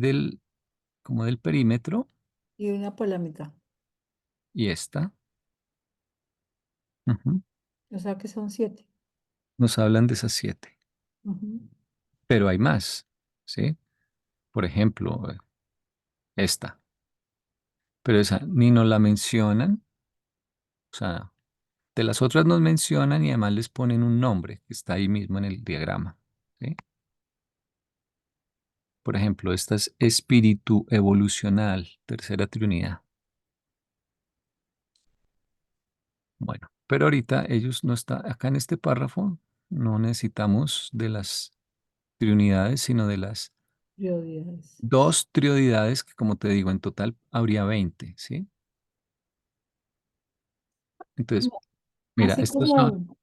como del perímetro
Y una por la mitad.
y esta, ujú,
O sea que son 7.
nos hablan de esas 7.
Ujú.
Pero hay más, ¿sí? Por ejemplo, esta, pero esa ni nos la mencionan, o sea, de las otras nos mencionan y además les ponen un nombre que está ahí mismo en el diagrama, ¿sí? Por ejemplo, esta es espíritu evolucional, tercera trinidad. Bueno, pero ahorita ellos no están, acá en este párrafo no necesitamos de las trinidades, sino de las
Prioridades.
dos trioidades que, como te digo, en total habría 20, ¿sí? Entonces,
No,
mira,
así como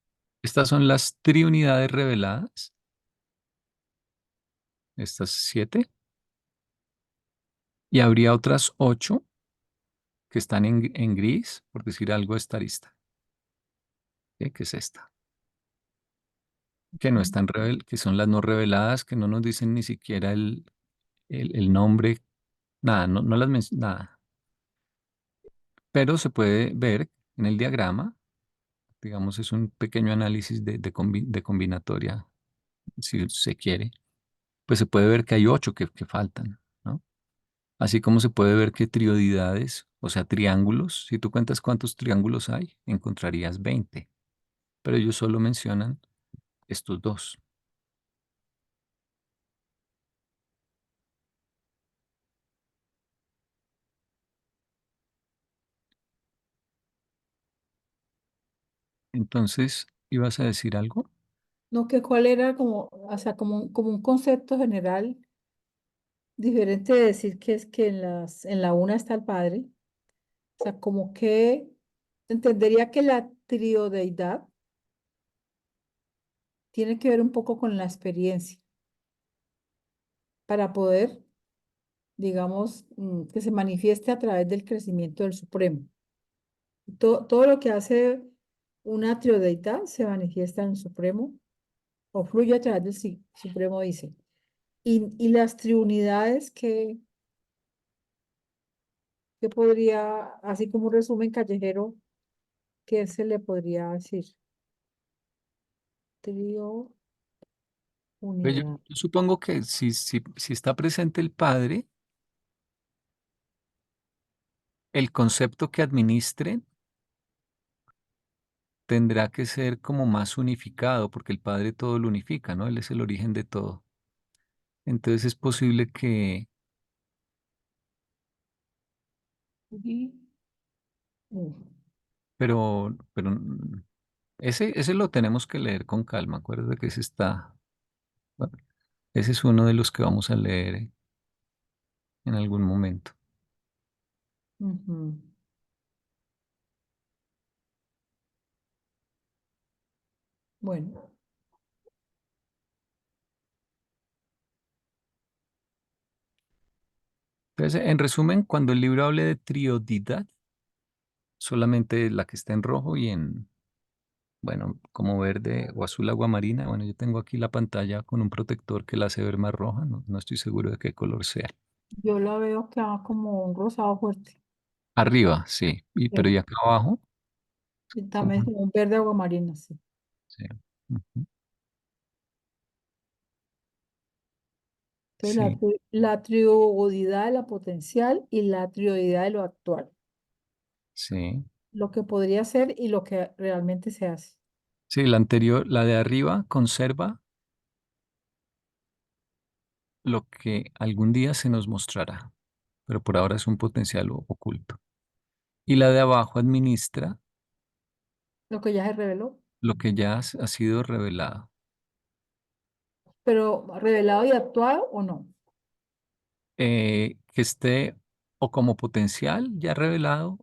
estas son las triunidades reveladas, estas 7, y habría otras 8 que están en gris, por decir algo, esta arista, ¿sí? Que es esta, que no están que son las no reveladas, que no nos dicen ni siquiera el nombre, nada, no las nada. Pero se puede ver en el diagrama, digamos, es un pequeño análisis de combinatoria, si se quiere, pues se puede ver que hay 8 que faltan, ¿no? Así como se puede ver que trioidades, o sea, triángulos, si tú cuentas cuántos triángulos hay, encontrarías 20, pero ellos solo mencionan estos dos. Entonces, ¿ibas a decir algo?
No, que cuál era como, o sea, como un concepto general diferente de decir que es que en la una está el Padre. O sea, como que entendería que la triodeidad tiene que ver un poco con la experiencia para poder, digamos, que se manifieste a través del crecimiento del Supremo. Todo lo que hace una triodeidad se manifiesta en el Supremo o fluye a través del Supremo, dice. Y las triunidades que podría, así como un resumen callejero, ¿qué se le podría decir? Trio,
Pues yo,
unidad.
yo supongo que si está presente el Padre, el concepto que administre tendrá que ser como más unificado, porque el Padre todo lo unifica, ¿no? Él es el origen de todo. Entonces es posible que,
Y, mm,
pero ese lo tenemos que leer con calma. Acuérdate que ese está, bueno, ese es uno de los que vamos a leer en algún momento.
ujú. Bueno,
Entonces, en resumen, cuando el libro hable de triodidad, solamente la que está en rojo y en, bueno, como verde o azul aguamarina. Bueno, yo tengo aquí la pantalla con un protector que la hace ver más roja, no estoy seguro de qué color sea.
yo la veo que va como un rosado fuerte.
Arriba, sí, pero
Sí.
y acá abajo,
Y
como,
también como un verde aguamarina, sí.
sí, ujú,
Entonces,
sí,
la triogodidad de la potencial y la trioidad de lo actual.
sí.
Lo que podría ser y lo que realmente se hace.
Sí, la anterior, la de arriba, conserva lo que algún día se nos mostrará, pero por ahora es un potencial oculto. Y la de abajo administra
Lo que ya se reveló,
lo que ya ha sido revelado.
pero revelado y actuado o no.
Que esté o como potencial ya revelado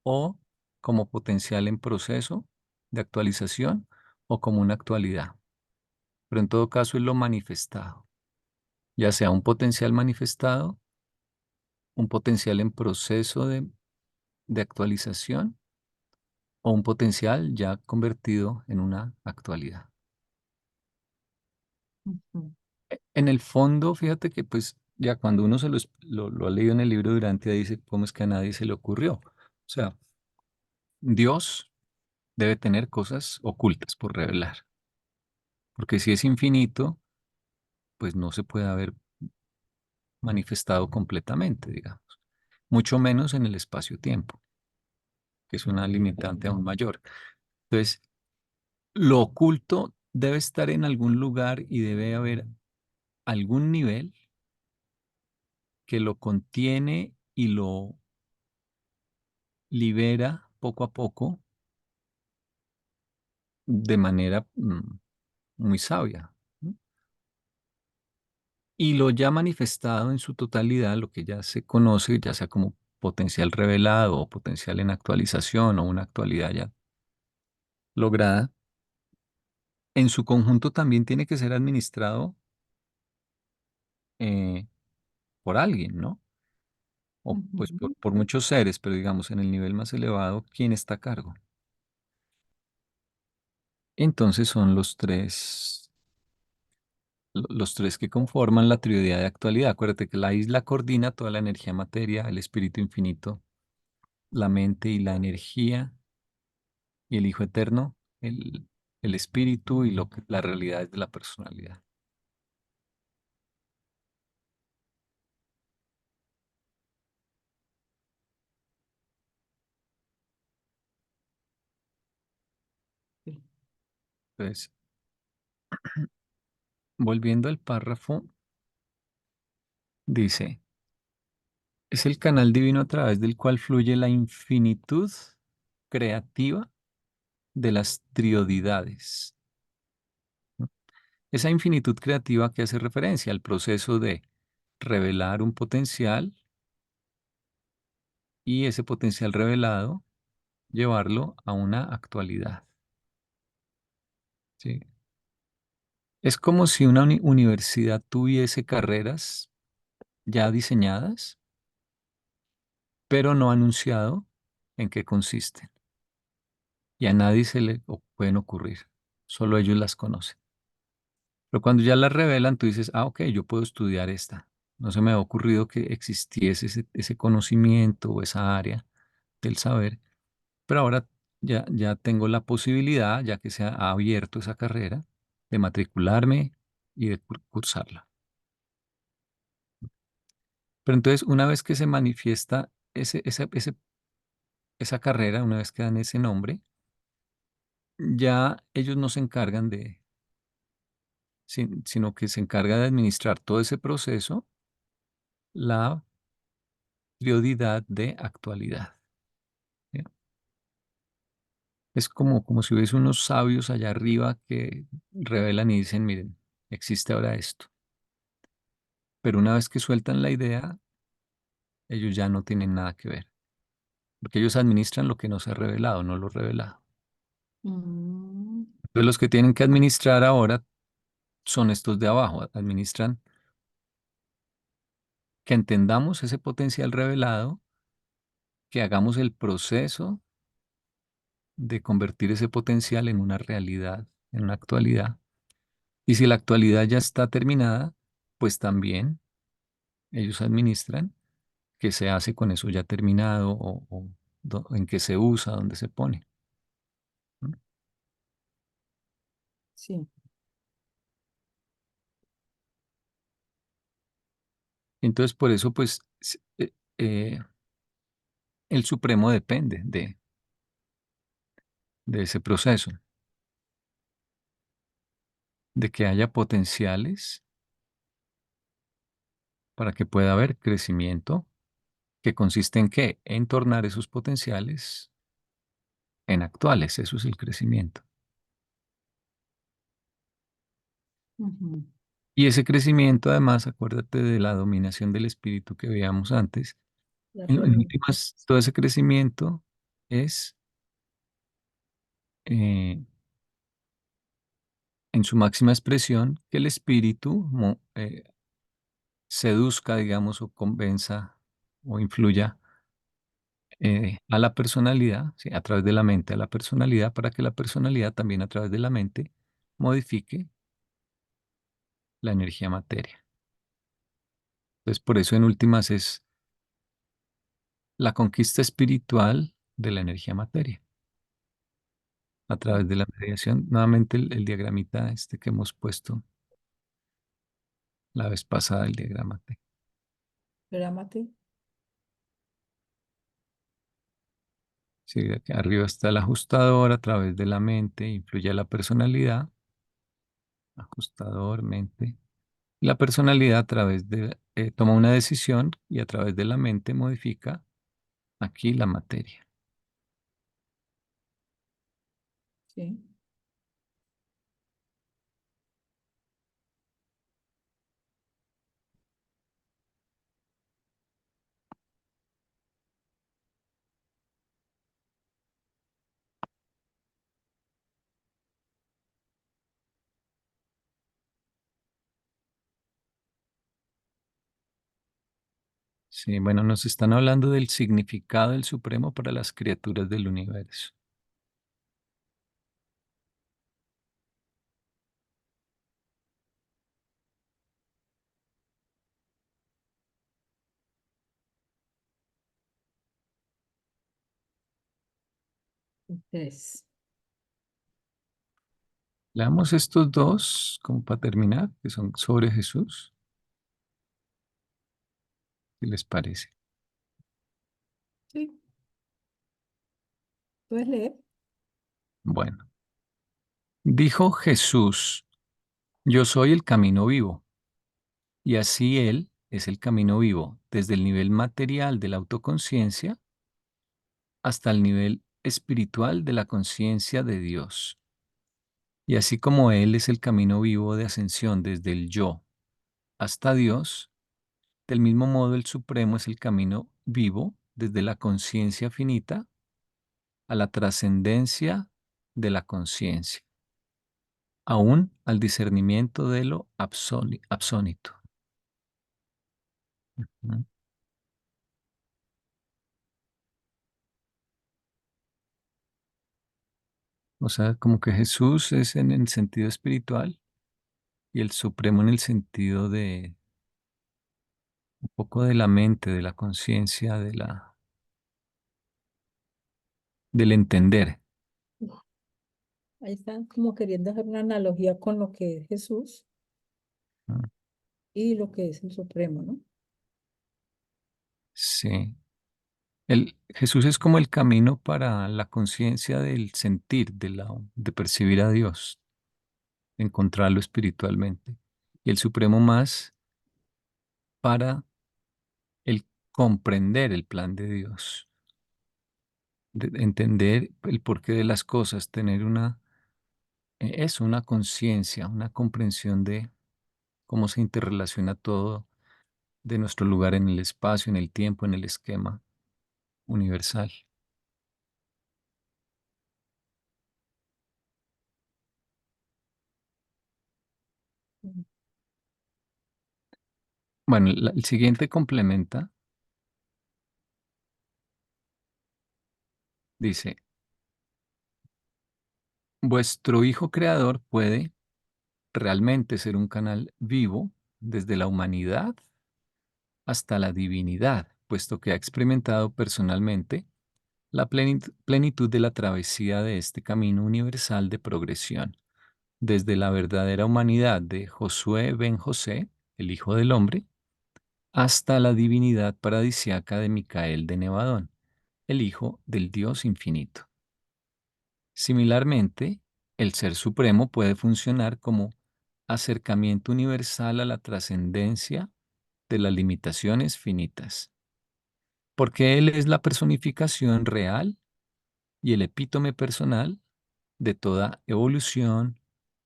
o como potencial en proceso de actualización o como una actualidad. Pero en todo caso es lo manifestado, ya sea un potencial manifestado, un potencial en proceso de actualización o un potencial ya convertido en una actualidad.
Ujú,
En el fondo, fíjate que pues ya cuando uno lo ha leído en el libro Durante dice, ¿cómo es que a nadie se le ocurrió? O sea, Dios debe tener cosas ocultas por revelar, porque si es infinito, pues no se puede haber manifestado completamente, digamos, mucho menos en el espacio-tiempo, que es una limitante aún mayor. Entonces, lo oculto debe estar en algún lugar y debe haber algún nivel que lo contiene y lo libera poco a poco de manera muy sabia, ¿no? Y lo ya manifestado en su totalidad, lo que ya se conoce, ya sea como potencial revelado o potencial en actualización o una actualidad ya lograda, en su conjunto también tiene que ser administrado eh, por alguien, ¿no? O pues
ujú,
por muchos seres, pero digamos en el nivel más elevado, ¿quién está a cargo? Entonces son los tres que conforman la trioidad de actualidad. Acuérdate que la isla coordina toda la energía materia, el espíritu infinito, la mente y la energía, y el Hijo Eterno, el espíritu y la realidad de la personalidad.
sí.
Entonces, volviendo al párrafo, dice, es el canal divino a través del cual fluye la infinitud creativa de las triodidades, ¿no? Esa infinitud creativa que hace referencia al proceso de revelar un potencial y ese potencial revelado llevarlo a una actualidad, ¿sí? Es como si una universidad tuviese carreras ya diseñadas, pero no anunciado en qué consisten. Y a nadie se le pueden ocurrir, solo ellos las conocen. Pero cuando ya las revelan, tú dices, ah, ok, yo puedo estudiar esta. No se me ha ocurrido que existiese ese conocimiento o esa área del saber, pero ahora ya tengo la posibilidad, ya que se ha abierto esa carrera, de matricularme y de cursarla. Pero entonces, una vez que se manifiesta esa carrera, una vez que dan ese nombre, ya ellos no se encargan sino que se encarga de administrar todo ese proceso, la prioridad de actualidad, ¿sí? Es como si hubiese unos sabios allá arriba que revelan y dicen, miren, existe ahora esto. Pero una vez que sueltan la idea, ellos ya no tienen nada que ver, porque ellos administran lo que no se ha revelado, no lo revelado.
Mm,
Entonces los que tienen que administrar ahora son estos de abajo, administran que entendamos ese potencial revelado, que hagamos el proceso de convertir ese potencial en una realidad, en una actualidad. Y si la actualidad ya está terminada, pues también ellos administran qué se hace con eso ya terminado o en qué se usa, dónde se pone, ¿no?
sí.
Entonces, por eso, pues, el Supremo depende de ese proceso, de que haya potenciales para que pueda haber crecimiento, que consiste en qué? En tornar esos potenciales en actuales, eso es el crecimiento.
Ujú,
Y ese crecimiento, además, acuérdate de la dominación del espíritu que veíamos antes.
de
En
acuerdo.
últimas, todo ese crecimiento es eh, en su máxima expresión que el espíritu seduzca, digamos, o convenza o influya a la personalidad, ¿sí? A través de la mente, a la personalidad, para que la personalidad también a través de la mente modifique la energía materia. Entonces, por eso en últimas es la conquista espiritual de la energía materia, a través de la mediación. Nuevamente el diagramita este que hemos puesto la vez pasada, el diagrama T.
Grámate.
Sí, de aquí arriba está el ajustador, a través de la mente influye a la personalidad, ajustador, mente. La personalidad a través toma una decisión y a través de la mente modifica aquí la materia.
Sí.
Sí, bueno, nos están hablando del significado del Supremo para las criaturas del universo.
Tres.
Leamos estos dos como para terminar, que son sobre Jesús, si les parece.
Sí. ¿Puedes leer?
Bueno, dijo Jesús, Yo soy el camino vivo, y así Él es el camino vivo, desde el nivel material de la autoconciencia hasta el nivel espiritual de la conciencia de Dios. Y así como Él es el camino vivo de ascensión desde el yo hasta Dios, del mismo modo el Supremo es el camino vivo desde la conciencia finita a la trascendencia de la conciencia, aún al discernimiento de lo absónito. ¿No? O sea, como que Jesús es en el sentido espiritual y el Supremo en el sentido de un poco de la mente, de la conciencia, del entender.
Ahí están como queriendo hacer una analogía con lo que es Jesús
¿No?
y lo que es el Supremo, ¿no?
Sí. Jesús es como el camino para la conciencia del sentir, de percibir a Dios, de encontrarlo espiritualmente. Y el Supremo más para el comprender el plan de Dios, de entender el porqué de las cosas, tener una conciencia, una comprensión de cómo se interrelaciona todo de nuestro lugar en el espacio, en el tiempo, en el esquema universal.
Mm.
Bueno, el siguiente complementa, dice, vuestro Hijo Creador puede realmente ser un canal vivo desde la humanidad hasta la divinidad, puesto que ha experimentado personalmente la plenitud de la travesía de este camino universal de progresión, desde la verdadera humanidad de Josué ben José, el Hijo del Hombre, hasta la divinidad paradisiaca de Micael de Nevadón, el Hijo del Dios infinito. Similarmente, el Ser Supremo puede funcionar como acercamiento universal a la trascendencia de las limitaciones finitas, porque Él es la personificación real y el epítome personal de toda evolución,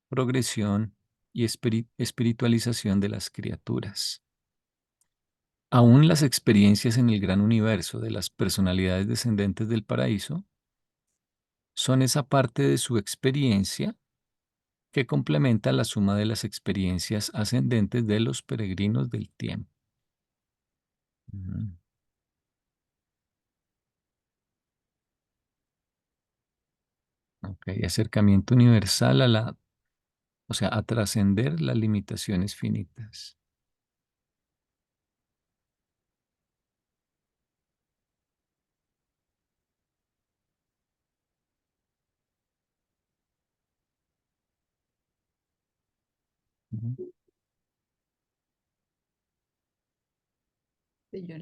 progresión y espiritualización de las criaturas. Aún las experiencias en el gran universo de las personalidades descendentes del paraíso son esa parte de su experiencia que complementa la suma de las experiencias ascendentes de los peregrinos del tiempo. Ujú. Ok, acercamiento universal o sea, a trascender las limitaciones finitas. Ujú.
Sí, yo-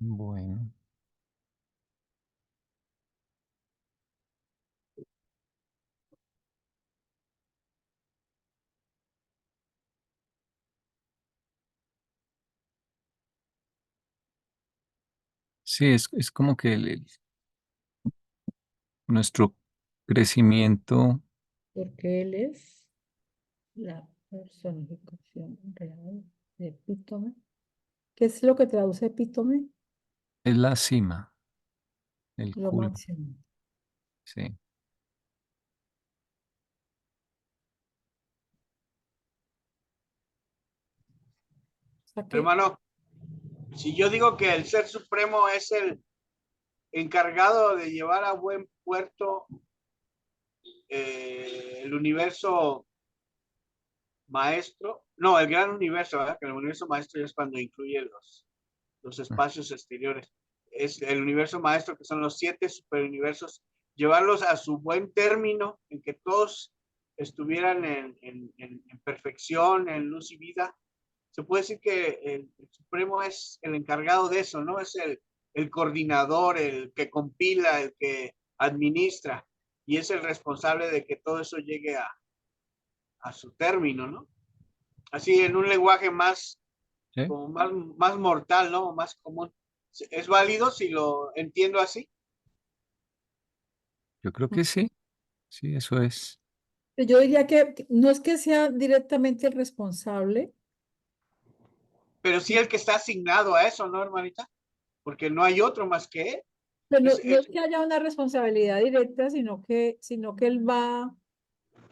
Bueno, sí, es como que nuestro crecimiento
Porque Él es la personificación real de epítome. ¿Qué es lo que traduce epítome?
es la cima, el
Lo
culmen,
máximo.
sí.
O sea que,
Hermano, si yo digo que el Ser Supremo es el encargado de llevar a buen puerto el universo maestro, no, el gran universo, ¿verdad? Que el universo maestro ya es cuando incluye los espacios exteriores. Es el universo maestro, que son los 7 superuniversos, llevarlos a su buen término, en que todos estuvieran en perfección, en luz y vida, se puede decir que el Supremo es el encargado de eso, ¿no? Es el coordinador, el que compila, el que administra y es el responsable de que todo eso llegue a su término, ¿no? Así en un lenguaje más,
¿sí?
como más mortal, ¿no? Más común. ¿Es válido si lo entiendo así?
Yo creo que sí, sí, eso es.
Yo diría que no es que sea directamente el responsable,
Pero sí el que está asignado a eso, ¿no, hermanita? Porque no hay otro más que él.
pero no,
Es,
no
es,
es que haya una responsabilidad directa, sino que él va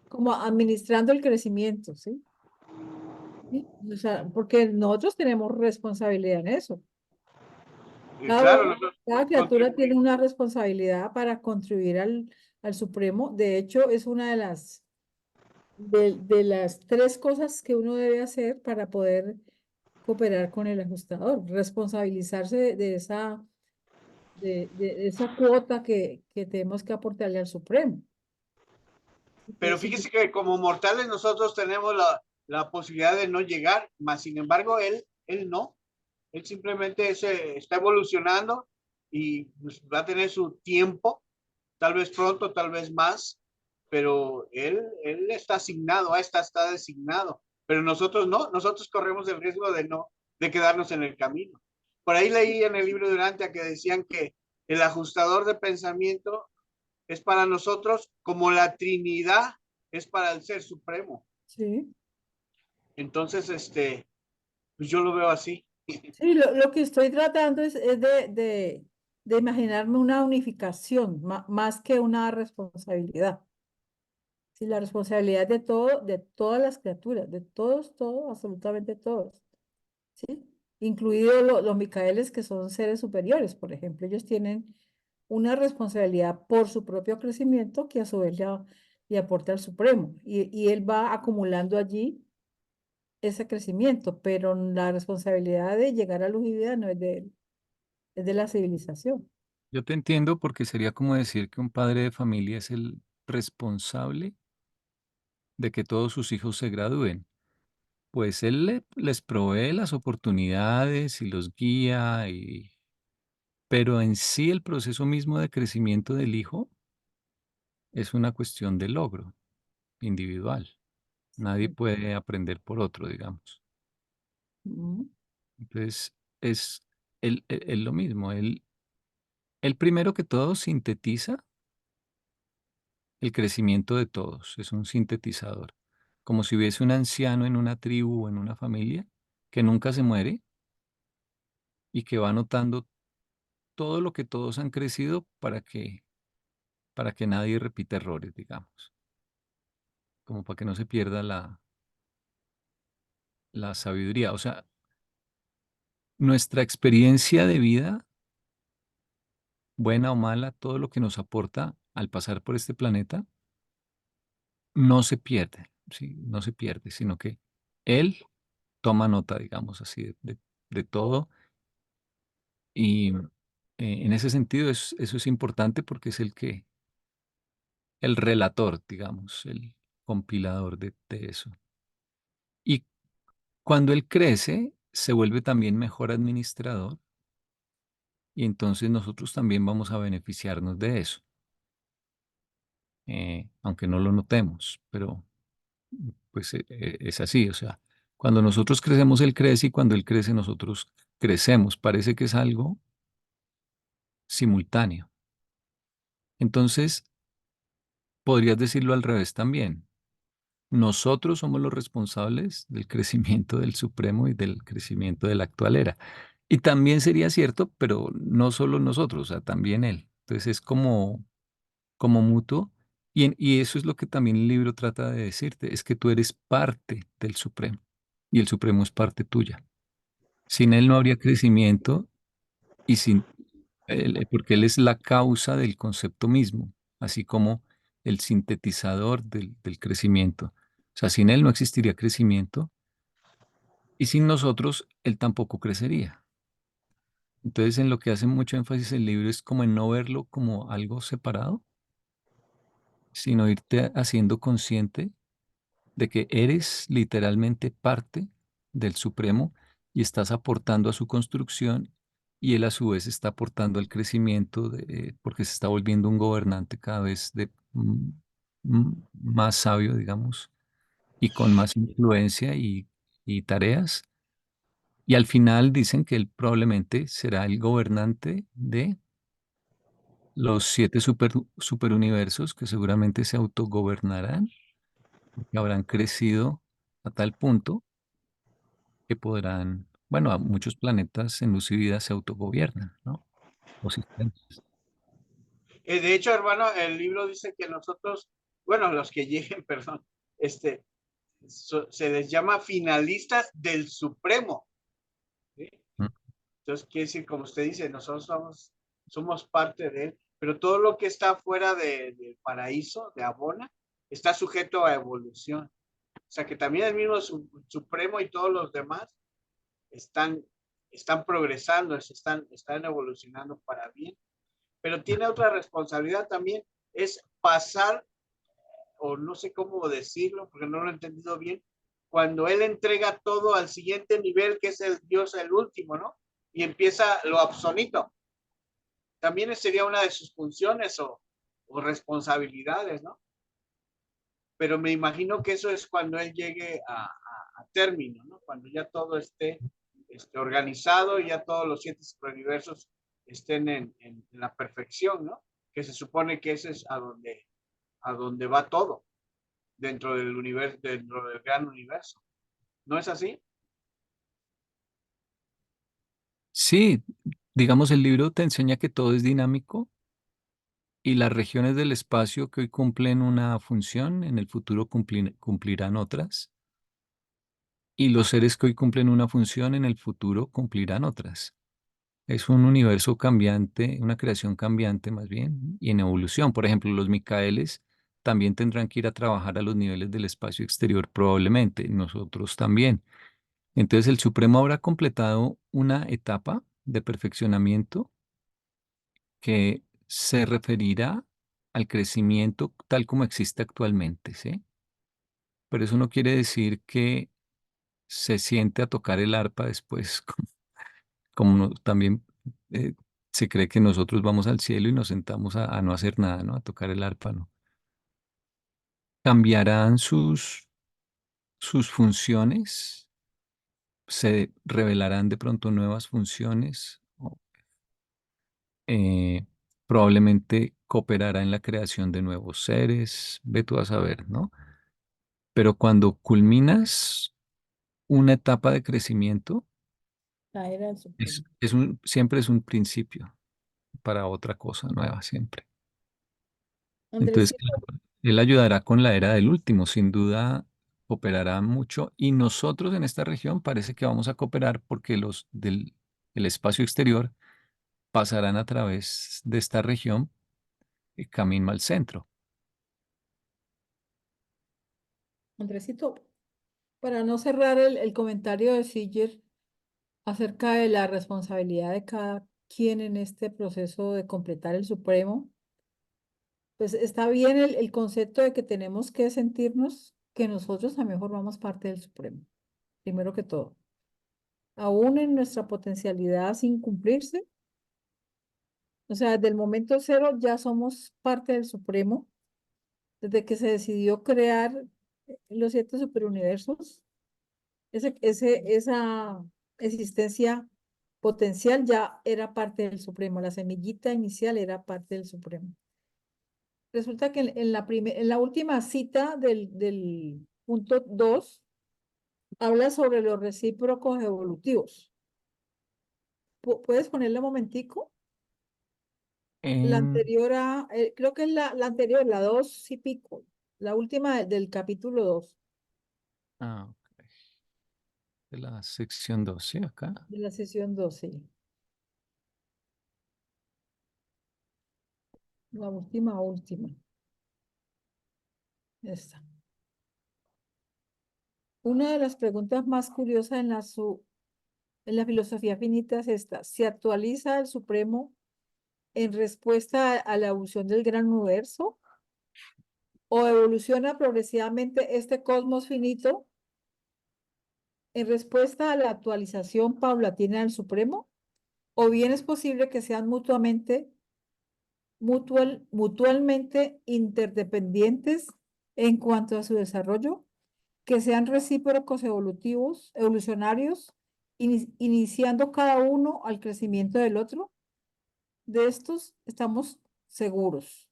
como administrando el crecimiento, ¿sí? ¿Sí? O sea, porque nosotros tenemos responsabilidad en eso. Cada,
claro, nosotros
cada criatura tiene
contribuimos.
una responsabilidad para contribuir al Supremo. De hecho, es una de las tres cosas que uno debe hacer para poder cooperar con el ajustador, responsabilizarse de esa cuota que tenemos que aportarle al Supremo.
Pero
Entonces,
fíjese que como mortales nosotros tenemos la posibilidad de no llegar, más sin embargo, él no. Él simplemente está evolucionando y pues, va a tener su tiempo, tal vez pronto, tal vez más, pero él está asignado, está designado, pero nosotros no, nosotros corremos el riesgo de no, de quedarnos en el camino. Por ahí leí en el libro de Urantia que decían que el ajustador de pensamiento es para nosotros como la Trinidad es para el Ser Supremo.
sí,
Entonces, pues yo lo veo así.
sí, lo que estoy tratando es de imaginarme una unificación, más que una responsabilidad. Sí, la responsabilidad de todo, de todas las criaturas, de todos, absolutamente todos, ¿sí? Incluidos los micaeles que son seres superiores, por ejemplo, ellos tienen una responsabilidad por su propio crecimiento que a su vez le aporta al Supremo y él va acumulando allí ese crecimiento, pero la responsabilidad de llegar a luz y vida no es de él, es de la civilización.
Yo te entiendo porque sería como decir que un padre de familia es el responsable de que todos sus hijos se gradúen. Pues él les provee las oportunidades y los guía, pero en sí el proceso mismo de crecimiento del hijo es una cuestión de logro individual. Nadie puede aprender por otro, digamos.
Ujú.
Entonces, es lo mismo. Él primero que todo sintetiza el crecimiento de todos. Es un sintetizador. Como si hubiese un anciano en una tribu o en una familia que nunca se muere y que va anotando todo lo que todos han crecido para que nadie repita errores, digamos. Como para que no se pierda la sabiduría. O sea, nuestra experiencia de vida, buena o mala, todo lo que nos aporta al pasar por este planeta, no se pierde, ¿sí? No se pierde, sino que él toma nota, digamos así, de todo. Y en ese sentido, eso es importante porque es el relator, digamos, el compilador de eso. Y cuando él crece, se vuelve también mejor administrador y entonces nosotros también vamos a beneficiarnos de eso, aunque no lo notemos, pero pues es así, o sea, cuando nosotros crecemos, él crece y cuando él crece, nosotros crecemos. Parece que es algo simultáneo. Entonces, podrías decirlo al revés también. Nosotros somos los responsables del crecimiento del Supremo y del crecimiento de la actual era. Y también sería cierto, pero no solo nosotros, o sea, también él. Entonces es como mutuo. Y eso es lo que también el libro trata de decirte, es que tú eres parte del Supremo y el Supremo es parte tuya. Sin él no habría crecimiento y porque él es la causa del concepto mismo, así como el sintetizador del crecimiento. O sea, sin él no existiría crecimiento y sin nosotros él tampoco crecería. Entonces, en lo que hace mucho énfasis el libro es como en no verlo como algo separado, sino irte haciendo consciente de que eres literalmente parte del Supremo y estás aportando a su construcción y él a su vez está aportando al crecimiento porque se está volviendo un gobernante cada vez más sabio, digamos, y con más influencia y tareas. Y al final dicen que él probablemente será el gobernante de los 7 superuniversos que seguramente se autogobernarán, porque habrán crecido a tal punto que podrán, bueno, a muchos planetas en luz y vida se autogobiernan, ¿no? O sistemas.
De hecho, hermano, el libro dice que nosotros, bueno, los que lleguen, perdón, se les llama finalistas del Supremo. ¿Sí?
Mm.
Entonces, quiere decir, como usted dice, nosotros somos parte de él, pero todo lo que está fuera del paraíso, de Abona, está sujeto a evolución. O sea, que también el mismo Supremo y todos los demás están, están progresando, están evolucionando para bien. Pero tiene otra responsabilidad también, es pasar, o no sé cómo decirlo, porque no lo he entendido bien, cuando él entrega todo al siguiente nivel, que es el Dios, el último, ¿no? Y empieza lo absoluto. También sería una de sus funciones o responsabilidades, ¿no? Pero me imagino que eso es cuando él llegue a término, ¿no? Cuando ya todo esté organizado y ya todos los 7 superuniversos estén en la perfección, ¿no? Que se supone que ese es a donde va todo dentro del universo, dentro del gran universo. ¿No es así?
Sí, digamos, el libro te enseña que todo es dinámico y las regiones del espacio que hoy cumplen una función, en el futuro cumplirán otras, y los seres que hoy cumplen una función, en el futuro cumplirán otras. Es un universo cambiante, una creación cambiante más bien, y en evolución. Por ejemplo, los Micaeles también tendrán que ir a trabajar a los niveles del espacio exterior probablemente, nosotros también. Entonces el Supremo habrá completado una etapa de perfeccionamiento que se referirá al crecimiento tal como existe actualmente, ¿sí? Pero eso no quiere decir que se siente a tocar el arpa después, también eh, se cree que nosotros vamos al cielo y nos sentamos a no hacer nada, ¿no? A tocar el arpa, ¿no? Cambiarán sus funciones, se revelarán de pronto nuevas funciones, eh, probablemente cooperará en la creación de nuevos seres, ve tú a saber, ¿no? Pero cuando culminas una etapa de crecimiento,
La era del Supremo.
siempre es un principio para otra cosa nueva, siempre. Entonces,
Andresito,
claro, él ayudará con la era del último, sin duda cooperará mucho y nosotros en esta región parece que vamos a cooperar porque los del el espacio exterior pasarán a través de esta región camino al centro.
Andresito, para no cerrar el comentario de Siller acerca de la responsabilidad de cada quien en este proceso de completar el Supremo, pues está bien el concepto de que tenemos que sentirnos que nosotros también formamos parte del Supremo, primero que todo. Aún en nuestra potencialidad sin cumplirse, o sea, desde el momento cero ya somos parte del Supremo, desde que se decidió crear los 7 superuniversos, esa existencia potencial ya era parte del Supremo, la semillita inicial era parte del Supremo. Resulta que en la última cita del punto 2 habla sobre los recíprocos evolutivos. ¿Puedes ponerle un momentico? La
En,
anterior creo que es la anterior, la 2 y pico, la última del capítulo 2
ok, de la sección 12 acá.
de la sesión 12, la última. Esta. Una de las preguntas más curiosas en la filosofía finita es esta. ¿Se actualiza el Supremo en respuesta a la evolución del gran universo? ¿O evoluciona progresivamente este cosmos finito en respuesta a la actualización paulatina del Supremo, o bien es posible que sean mutualmente interdependientes en cuanto a su desarrollo, que sean recíprocos evolucionarios, iniciando cada uno al crecimiento del otro. De estos estamos seguros.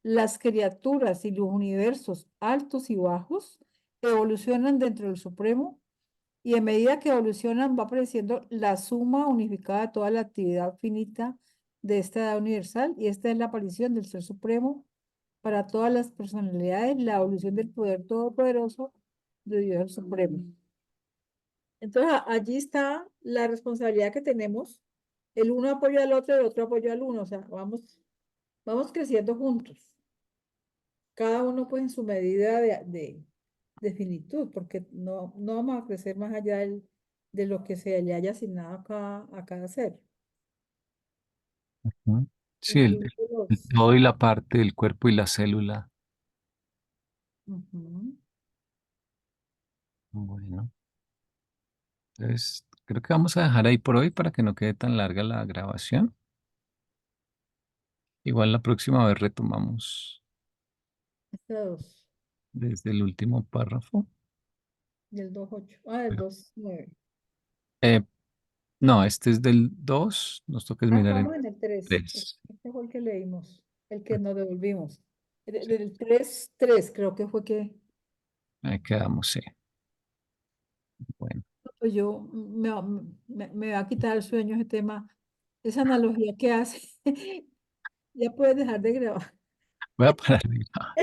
Las criaturas y los universos altos y bajos evolucionan dentro del Supremo, y a medida que evolucionan va apareciendo la suma unificada de toda la actividad finita de esta edad universal, y esta es la aparición del Ser Supremo para todas las personalidades, la evolución del poder todopoderoso de Dios el Supremo. Entonces, allí está la responsabilidad que tenemos. El uno apoya al otro, el otro apoya al uno. O sea, vamos creciendo juntos. Cada uno pues en su medida de finitud, porque no vamos a crecer más allá de lo que se le haya asignado a cada ser.
Ujú. Sí,
Incluso
el
los...
todo y la parte del cuerpo y la célula.
Ujú.
Bueno, entonces creo que vamos a dejar ahí por hoy para que no quede tan larga la grabación. Igual la próxima vez retomamos
Dos,
desde el último párrafo.
del 2.8. Ah, del 2.9.
Eh, no, este es del 2. Nos toca
Ah,
mirar el
vamos en el 3.
3.
Este fue el que leímos, el que nos devolvimos. Del 3 creo que fue que
Ahí quedamos, sí. Bueno,
pues yo me va a quitar el sueño ese tema, esa analogía que hace. Ya puedes dejar de grabar.
voy a parar de grabar.